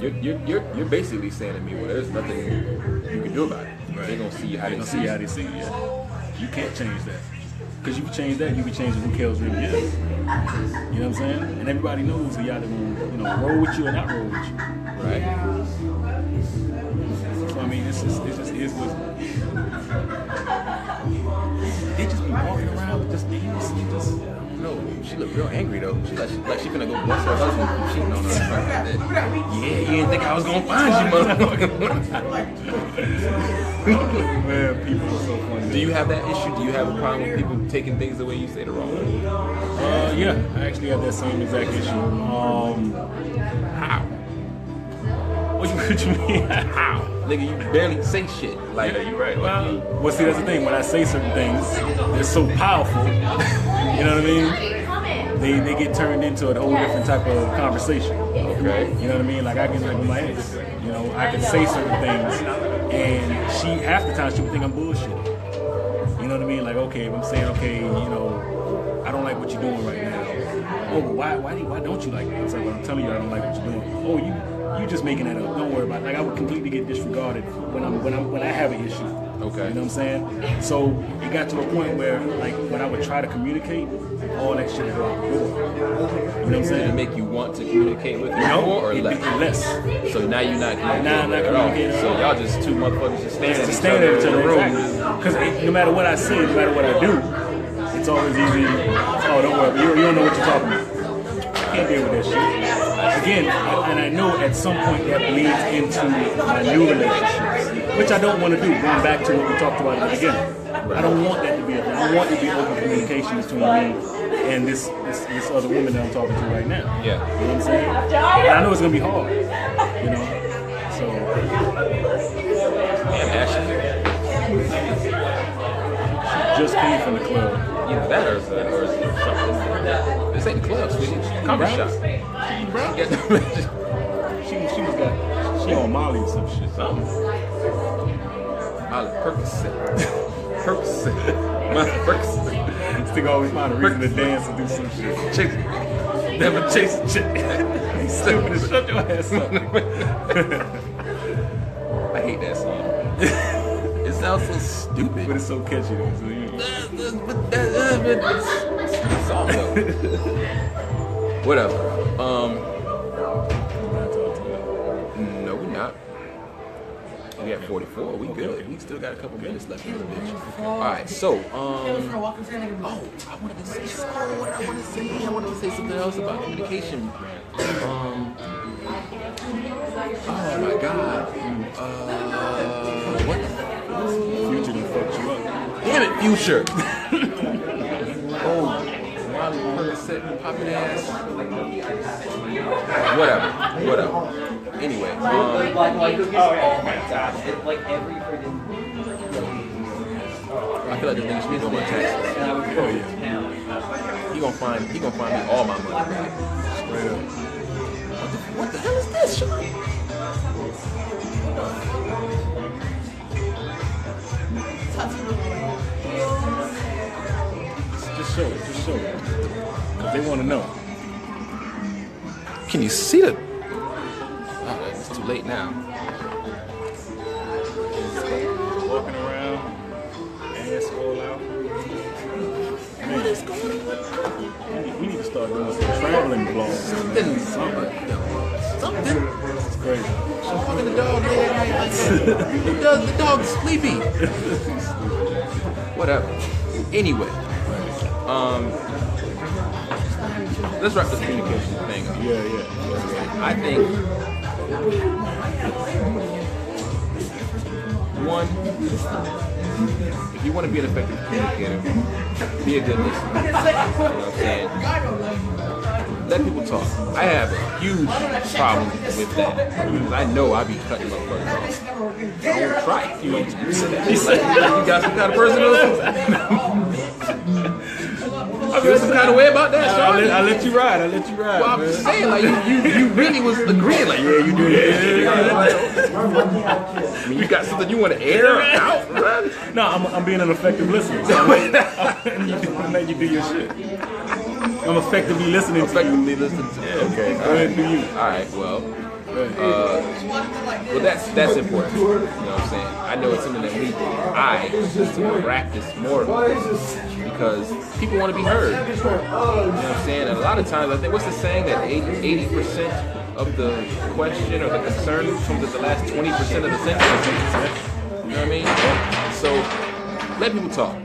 you're basically saying to me, well, there's nothing you can do about it. Right. They're gonna see you how they see how you. they see you. Yeah. You can't change that. Because you can change that, you can change who Kels really is. You know what I'm saying? And everybody knows who y'all that will, roll with you or not roll with you. Right. So I mean, it just is what they just be walking around with just No, she looked real angry though. She like she finna go bless her husband for cheating on her. Yeah, you didn't think I was gonna find you, motherfucker. Man, people are so funny. Do you have that issue? Do you have a problem with people taking things the way you say the wrong way? Yeah, I actually have that same exact issue. How? What you mean? How? Nigga, you barely say shit. Like, Yeah, you're right. Well, see, that's the thing. When I say certain things, they're so powerful. You know what I mean? They get turned into a whole different type of conversation. Okay. You know what I mean? Like I can like with my ex. I can say certain things, and she half the time she would think I'm bullshit. You know what I mean? Like, okay, if I'm saying, okay, I don't like what you're doing right now. Oh, why don't you like it? It's like, well, I'm telling you, I don't like what you're doing. Oh, you just making that up. Don't worry about it. Like I would completely get disregarded when I have an issue. Okay. You know what I'm saying? So it got to a point where like when I would try to communicate, all that shit would go out the door. You know what I'm Did saying? it make you want to communicate with her more or less? Less. So now you're not communicating Now I'm not with her at all. communicating at So all. y'all just two motherfuckers just standing at each Stand at each other in other, the room. exactly. Because no matter what I say, no matter what I do, it's always easy. Oh, don't worry, you don't know what you're talking about. can't deal with that shit. Again, and I know at some point that bleeds into my new relationships, which I don't want to do. Going back to what we talked about at the beginning, I don't want that to be a thing. I want to be open communication between me and this other woman that I'm talking to right now. Yeah. You know what I'm saying? And I know it's gonna be hard. You know, so. And Ashley. She just came from the club. Either that or something. This ain't the club, sweetie. Coffee shop. She on Molly or some shit. Something. Molly Percocet. Molly Percocet. This thing always find a reason to dance and do some shit. Chick. Never chase a chick. You stupid as shut your ass up. I hate that song. It sounds so stupid. But it's so catchy though. So It's a song though. Whatever. No, we're not. We at 44. We good. We still got a couple minutes left in the bitch. All right. So, oh, I wanted to say something else about communication. Oh my God. What? Future done fucked you up. Damn it, Future. Oh, Molly Percocet, popping ass. Whatever. Anyway, Oh my god. It's like every freaking. I feel like this nigga should be on my taxes. He gonna find me all my money back. Straight up. What the hell is this, Shawn? Just show it. Because they want to know. Can you see the? Oh, it's too late now. Walking around, ass all out. Man, What is going on? we need to start doing some traveling vlogs. Something. It's crazy. Fucking the dog late at night like that. The dog's sleepy. Whatever. Anyway, let's wrap this communication thing up. Yeah. I think one, if you want to be an effective communicator, be a good listener. You know what I'm saying? Let people talk. I have a huge problem with that because I know I be cutting motherfuckers off. I won't try it. You know, you said that. You got some kind of personal. I feel some kind of way about that, Shawn. I let you ride. Well, I'm just saying, like, you really was agreeing, like, yeah, you do that. I mean, you got something you want to air out, right? No, I'm being an effective listener. So I'm letting you do your shit. I'm effectively listening to you. Listening to Yeah, okay. Go ahead and do you. All right, well, that's important. You know what I'm saying? I know it's something that I need to practice more because people want to be heard. You know what I'm saying? And a lot of times, I think, what's the saying that 80% of the question or the concern comes at the last 20% of the sentence? You know what I mean? So let people talk.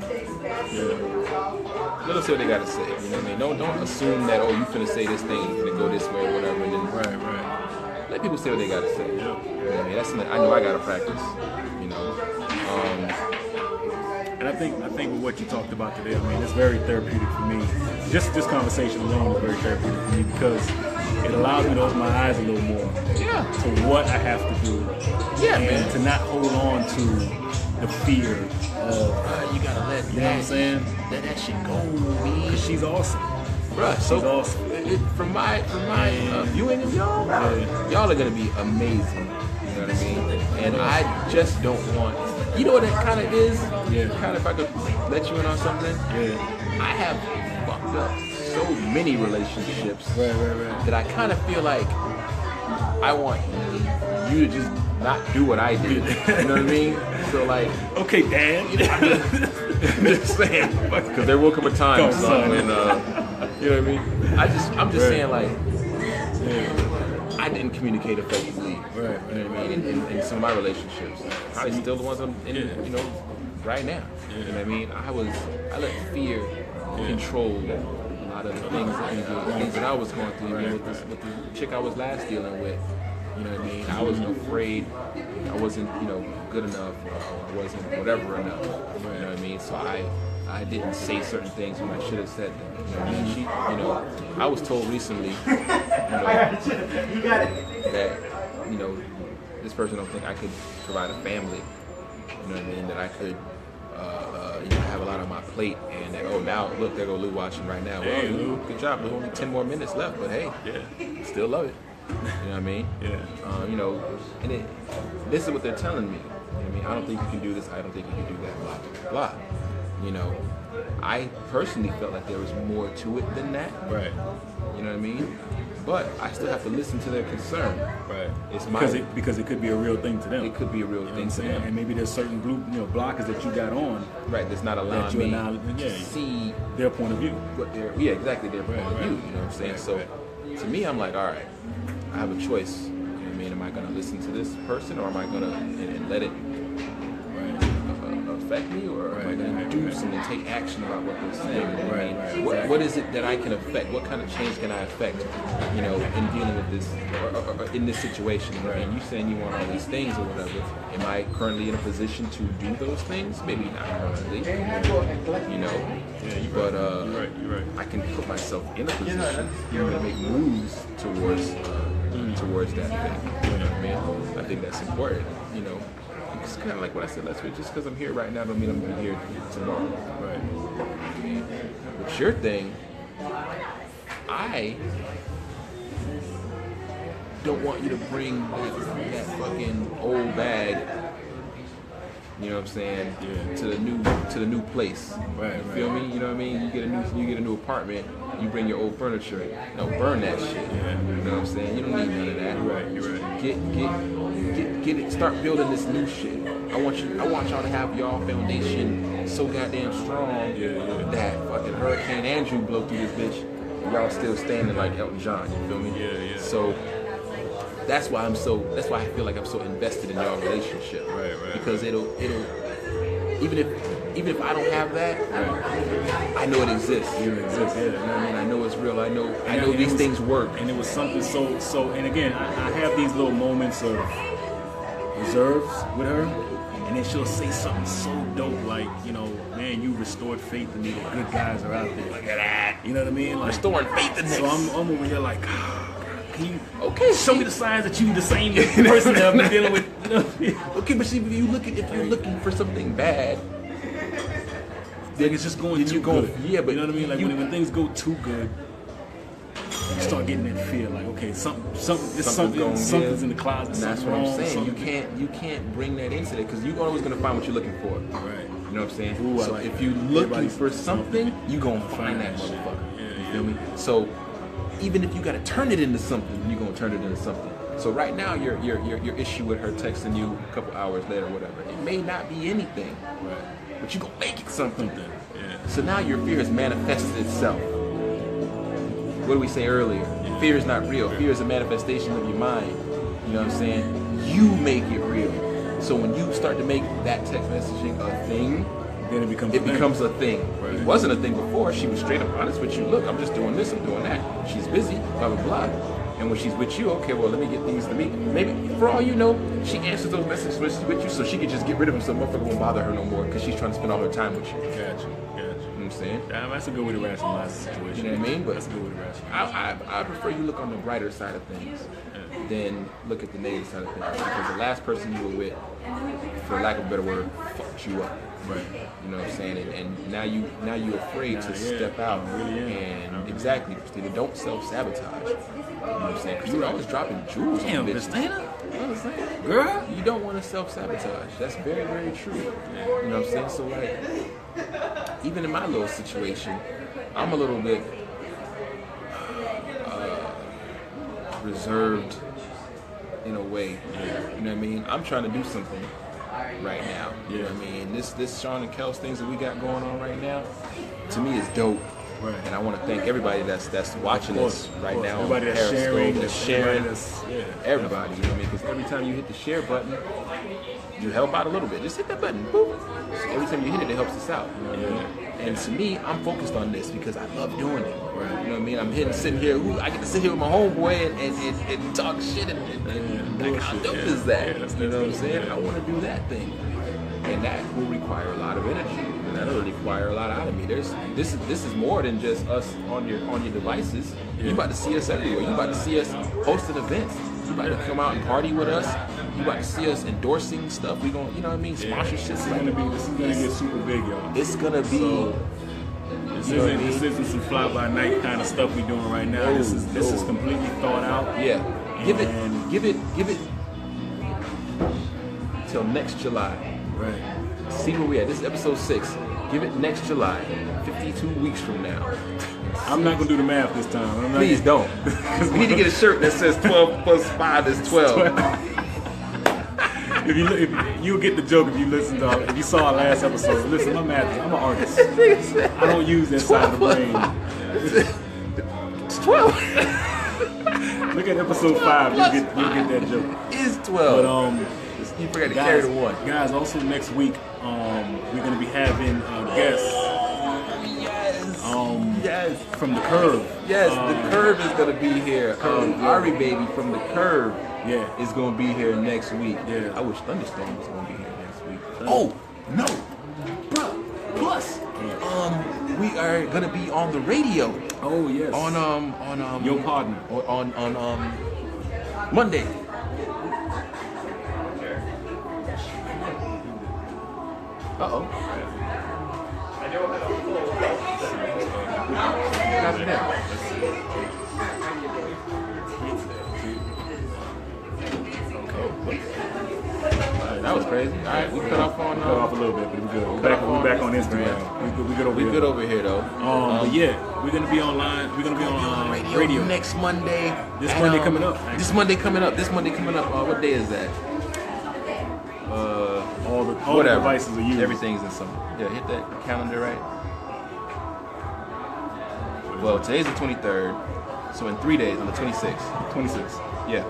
Let them say what they gotta say. You know what I mean? Don't assume that, oh, you finna say this thing, you finna go this way or whatever, and then Right. let people say what they gotta say. You know what I mean? That's something I know I gotta practice. You know. And I think with what you talked about today, I mean, it's very therapeutic for me. Just this conversation alone is very therapeutic for me because it allows me to open my eyes a little more to what I have to do. Yeah, and man. to not hold on to the fear of, You gotta let you know what I'm saying? let that shit go, man. Because she's awesome. Bruh, She's so awesome. from my viewing of y'all, y'all are gonna be amazing. You know what I mean? And I just don't want. You know what that kind of is? Yeah. Kind of, if I could let you in on something. Yeah. I have fucked up so many relationships Right. that I kind of feel like I want you to just not do what I did. You know what I mean? So like, Okay, Dan. I'm just saying, because there will come a time, son, when you know what I mean. I'm just saying, like, I didn't communicate effectively. Right. You know what I mean? In some of my relationships, probably still the ones I'm in. You know, right now. You know what I mean? I let fear control lot of the things that I was going through, even with the chick I was last dealing with. You know what I mean? I was afraid I wasn't, good enough, or I wasn't whatever enough. You know what I mean? So I didn't say certain things when I should have said them. You know what I mean? I was told recently, that, this person don't think I could provide a family. You know what I mean? That I could, have a lot on my plate, and that, now look, there go Lou watching right now. Well, Lou, good job. There's only 10 more minutes left, but hey, still love it. You know what I mean? Yeah. And this is what they're telling me. You know what I mean? I don't think you can do this. I don't think you can do that. Blah blah blah. I personally felt like there was more to it than that. Right. You know what I mean? But I still have to listen to their concern. Right. It's because it could be a real thing to them. It could be a real thing to them. And maybe there's certain group, blockers that you got on. Right. That's not allowing me to see their point of view. What their exactly their point of view. You know what I'm saying? So to me, I'm like, all right, I have a choice. You know what I mean? Am I going to listen to this person, or am I going to and let it affect me, or am I going to do something, take action about what they're saying? You know what I mean? What is it that I can affect? What kind of change can I affect, in dealing with this, or in this situation? You know what I mean? You saying you want all these things or whatever. Am I currently in a position to do those things? Maybe not currently, but you're right. I can put myself in a position to make moves towards that thing. You know what I mean? I think that's important. It's kind of like what I said last week. Just because I'm here right now don't mean I'm going to be here tomorrow. Right. But your thing, I don't want you to bring that fucking old bag, you know what I'm saying, to the new place. Right. You feel me? You know what I mean? You get a new apartment, you bring your old furniture. No, burn that shit. Yeah. You know what I'm saying? You don't need none of that. You're right. Get it. Start building this new shit. I want y'all to have y'all foundation so goddamn strong that fucking Hurricane Andrew blow through this bitch, and y'all still standing like Elton John. You feel me? Yeah. So that's why I feel like I'm so invested in y'all relationship. Right. Because it'll even if I don't have that, I know it exists. You exist. Yeah. You know what I mean? I know it's real. I know these things work. And it was something so. And again, I have these little moments of reserves with her, and then she'll say something so dope like, man, you restored faith in me. The good guys are out there. Look at that. You know what I mean? Like, restoring faith in So this. I'm over here like, can you show me the signs that you the same person that I've been dealing with? Okay, but see, if you're looking for something bad, then it's just going too good. Yeah, but you know what I mean? Like when things go too good, you start getting that fear, like, okay, something's in the closet. And that's what I'm saying. You can't bring that into it, because you're always gonna find what you're looking for. Right. You know what I'm saying? Ooh, so like if you're looking for something, you're gonna find that motherfucker. You feel me? So even if you gotta turn it into something, you're gonna turn it into something. So right now, your issue with her texting you a couple hours later, or whatever, it may not be anything, but you're gonna make it something. Yeah. So now your fear has manifested itself. What did we say earlier? Fear is not real. Fear is a manifestation of your mind. You know what I'm saying? You make it real. So when you start to make that text messaging a thing, then it becomes a thing. Right. It wasn't a thing before. She was straight up honest with you. Look, I'm just doing this, I'm doing that. She's busy, blah, blah, blah. And when she's with you, okay, well, let me get these to me. Maybe, for all you know, she answers those messages when she's with you, so she can just get rid of them so motherfucker won't bother her no more, because she's trying to spend all her time with you. Gotcha. You know what I'm saying? That's a good way to rationalize the situation. You know what I mean? But that's a good way to rationalize. I prefer you look on the brighter side of things than look at the negative side of things. Because the last person you were with, for lack of a better word, fucked you up. Right. You know what I'm saying? And now you're afraid to step out. And exactly, Christina, don't self-sabotage. You know what I'm saying? Because you're always dropping jewels on the bitch. You know what I'm saying? Girl, you don't want to self-sabotage. That's very, very true. You know what I'm saying? So like, even in my little situation, I'm a little bit reserved in a way. You know what I mean? I'm trying to do something right now. You know what I mean? This Shawn and Kels things that we got going on right now, to me is dope. Right. And I want to thank everybody that's watching this right now. Everybody that's sharing, everybody. You know what I mean? Definitely. Because every time you hit the share button, you help out a little bit. Just hit that button. Boop. Every time you hit it, it helps us out. And to me, I'm focused on this because I love doing it. Right. You know what I mean? I'm sitting here. I get to sit here with my homeboy and talk shit and like, how dope is that? You know what I'm saying? I want to do that thing, and that will require a lot of energy. And that'll require a lot out of me. This is more than just us on your devices. You about to see us everywhere. You about to see us hosting events. You about to come out and party with us. You about to see us endorsing stuff. We gonna, you know what I mean? Sponsorships. This is gonna get super big, y'all. It's gonna be. This isn't some fly by night kind of stuff we doing right now. This is completely thought out. Yeah. Give it till next July. Right. See where we at. This is episode 6. Give it next July. 52 weeks from now. I'm not gonna do the math this time. Please don't. We need to get a shirt that says 12 plus 5 is 12. If you'll get the joke if you listen to if you saw our last episode. Listen, I'm an artist. I don't use that side of the brain. It's 12. Look at episode 5. You'll get that joke. It's 12. But you forgot to carry the 1. Guys, also next week we're gonna be having guests. Yes. From the Curve. Yes, the Curve is gonna be here. Ari Baby from the Curve. Yeah, is gonna be here next week. Yeah, I wish Thunderstorm was gonna be here next week. Oh no, bro! Plus, we are gonna be on the radio. Oh yes. On your partner. On Monday. Uh-oh. That was crazy. All right, we cut off a little bit, but we're good. We're back on Instagram. We good over here though. But yeah, we're gonna be online. We're gonna be on radio next Monday. This Monday coming up. This Monday coming up. What day is that? All the devices are used. Everything's in some. Yeah, hit that calendar right. Well, today's the 23rd, so in 3 days on the 26th. 26th. Yeah.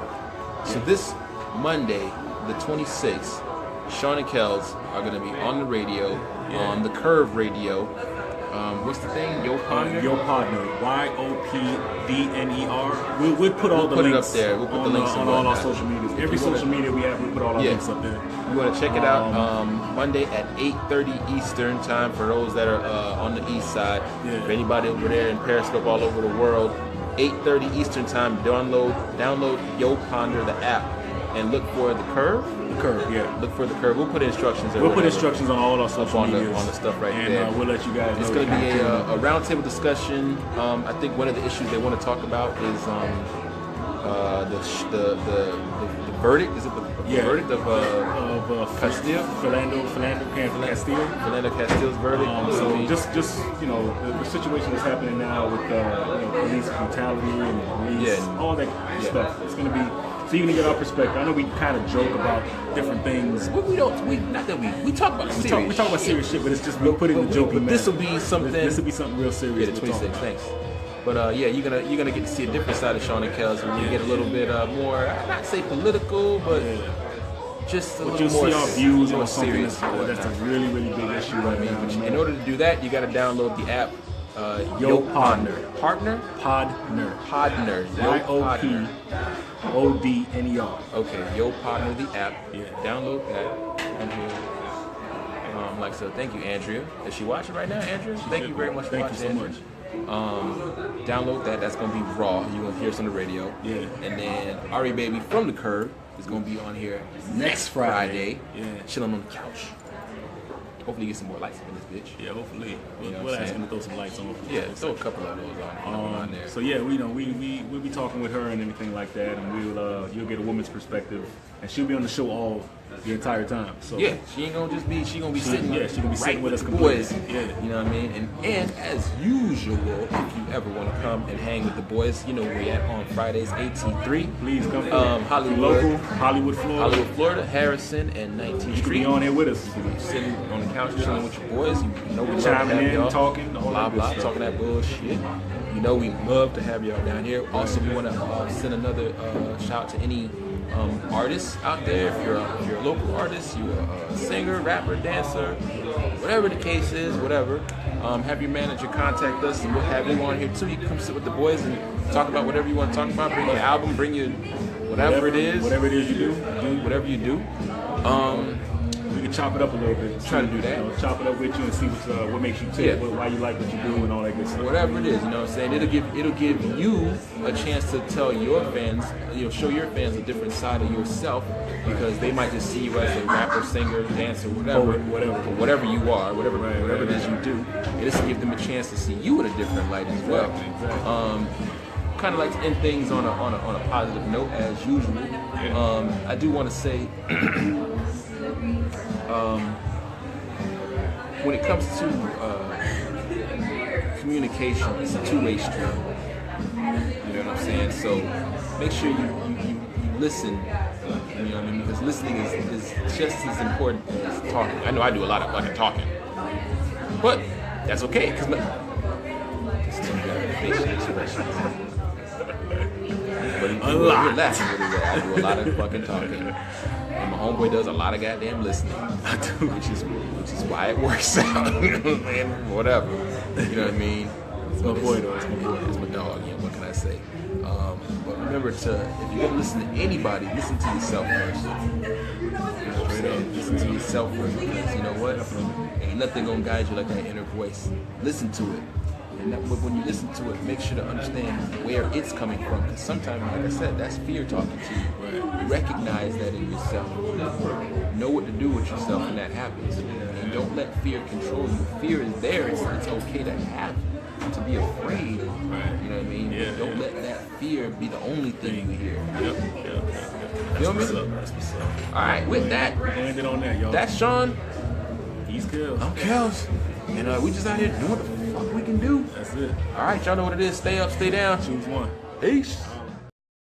So this Monday, the 26th, Shawn and Kels are going to be on the radio, on the Curve radio. What's the thing? Yo Partner? Yo Partner. YOPDNER. We'll put all the links it up there. We'll put the links on all our social medias. Every social media we have, we put all our links up there. You want to check it out Monday at 8:30 Eastern time for those that are on the east side. Yeah. For anybody over there in Periscope all over the world, 8:30 Eastern time. Download Yo Ponder the app and look for the Curve. The Curve, yeah. Look for the Curve. We'll put instructions. We'll put instructions on all our social medias on the stuff right and, there. And we'll let you guys know. It's going to be a roundtable discussion. I think one of the issues they want to talk about is the verdict. Is it the verdict of Castillo? Fernando Castillo's verdict. So just the situation that's happening now with police brutality and police, all that stuff. It's going to be. So you're gonna get our perspective. I know we kind of joke about different things. We talk about serious. We talk about serious shit, but it's just we put in the joking. But this will be something. This will be something real serious. Yeah, the 26th. Thanks. But you're gonna get to see a different side of Shawn and Kels, and you get a little bit more, not say political, but just a little more. You'll see our views on something serious. that's a really, really big issue right now. But in order to do that, you got to download the app. Yo Podner. Podner. YOPODNER. Okay, Yo Podner the app. Yeah. Download that. Like so, thank you, Andrea. Is she watching right now, Andrea? Thank you very much for watching, Andrea. Download that. That's gonna be raw. You're gonna hear us on the radio. Yeah. And then Ari Baby from the Curve is gonna be on here next Friday. Yeah. Chilling on the couch. Hopefully get some more lights in this bitch. Yeah, hopefully. You know we'll ask him to throw some lights on. Yeah, throw a couple of those on there. So yeah, we'll be talking with her and everything like that, and you'll get a woman's perspective, and she'll be on the show the entire time. So yeah, she ain't gonna just be sitting. Yeah, she gonna be sitting with us boys. Yeah, you know what I mean. And as usual, if you ever want to come and hang with the boys, you know where we at on Fridays, 8T3. Please come. Hollywood, Florida, Harrison, and 19th Street. You can be on here with us. You can be sitting on the couch chilling with your boys. You know we love to chiming have in, y'all. talking, blah blah, talking that bullshit. You know we love to have y'all down here. Also, we want to send another shout out to any artists out there. If you're a local artist, you're a singer, rapper, dancer, whatever the case is, whatever. Have your manager contact us, and we'll have you on here too. You can come sit with the boys and talk about whatever you want to talk about. Bring your album, bring your whatever it is. Whatever it is you do. Whatever you do. We can chop it up a little bit. Try to do that. You know, chop it up with you and see what makes you tick, why you like what you do, and all that good stuff. Whatever it is, you know what I'm saying? It'll give you a chance to tell your fans, show your fans a different side of yourself, because they might just see you as a rapper, singer, dancer, whatever you are, whatever it is you do. It just give them a chance to see you in a different light as well. Exactly. Kind of like to end things on a positive note as usual. I do want to say. When it comes to communication, it's a two-way street. You know what I'm saying? So make sure you listen. You know what I mean? Because listening is just as important as talking. I know I do a lot of fucking talking, but that's okay. Because a lot. I do a lot of fucking talking. And my homeboy does a lot of goddamn listening. I do, which is why it works out. And whatever. You know what I mean? It's my boy though. It's my boy. It's my dog. Yeah, what can I say? But remember if you're gonna listen to anybody, listen to yourself first. You know what I'm saying? Listen to yourself first, because you know what? Ain't nothing gonna guide you like that inner voice. Listen to it. And when you listen to it, make sure to understand where it's coming from. Because sometimes, like I said, that's fear talking to you. Recognize that in yourself. Know what to do with yourself when that happens. And don't let fear control you. Fear is there. It's okay to have, to be afraid. You know what I mean? Yeah, don't let that fear be the only thing you hear. Yep. Feel me? That's what's up. All right, with that, We're gonna end it on that, y'all. that's Shawn. He's Kels. I'm Kels. And we just out here doing what the fuck we can do. That's it. All right, y'all know what it is. Stay up, stay down. Choose one. Peace.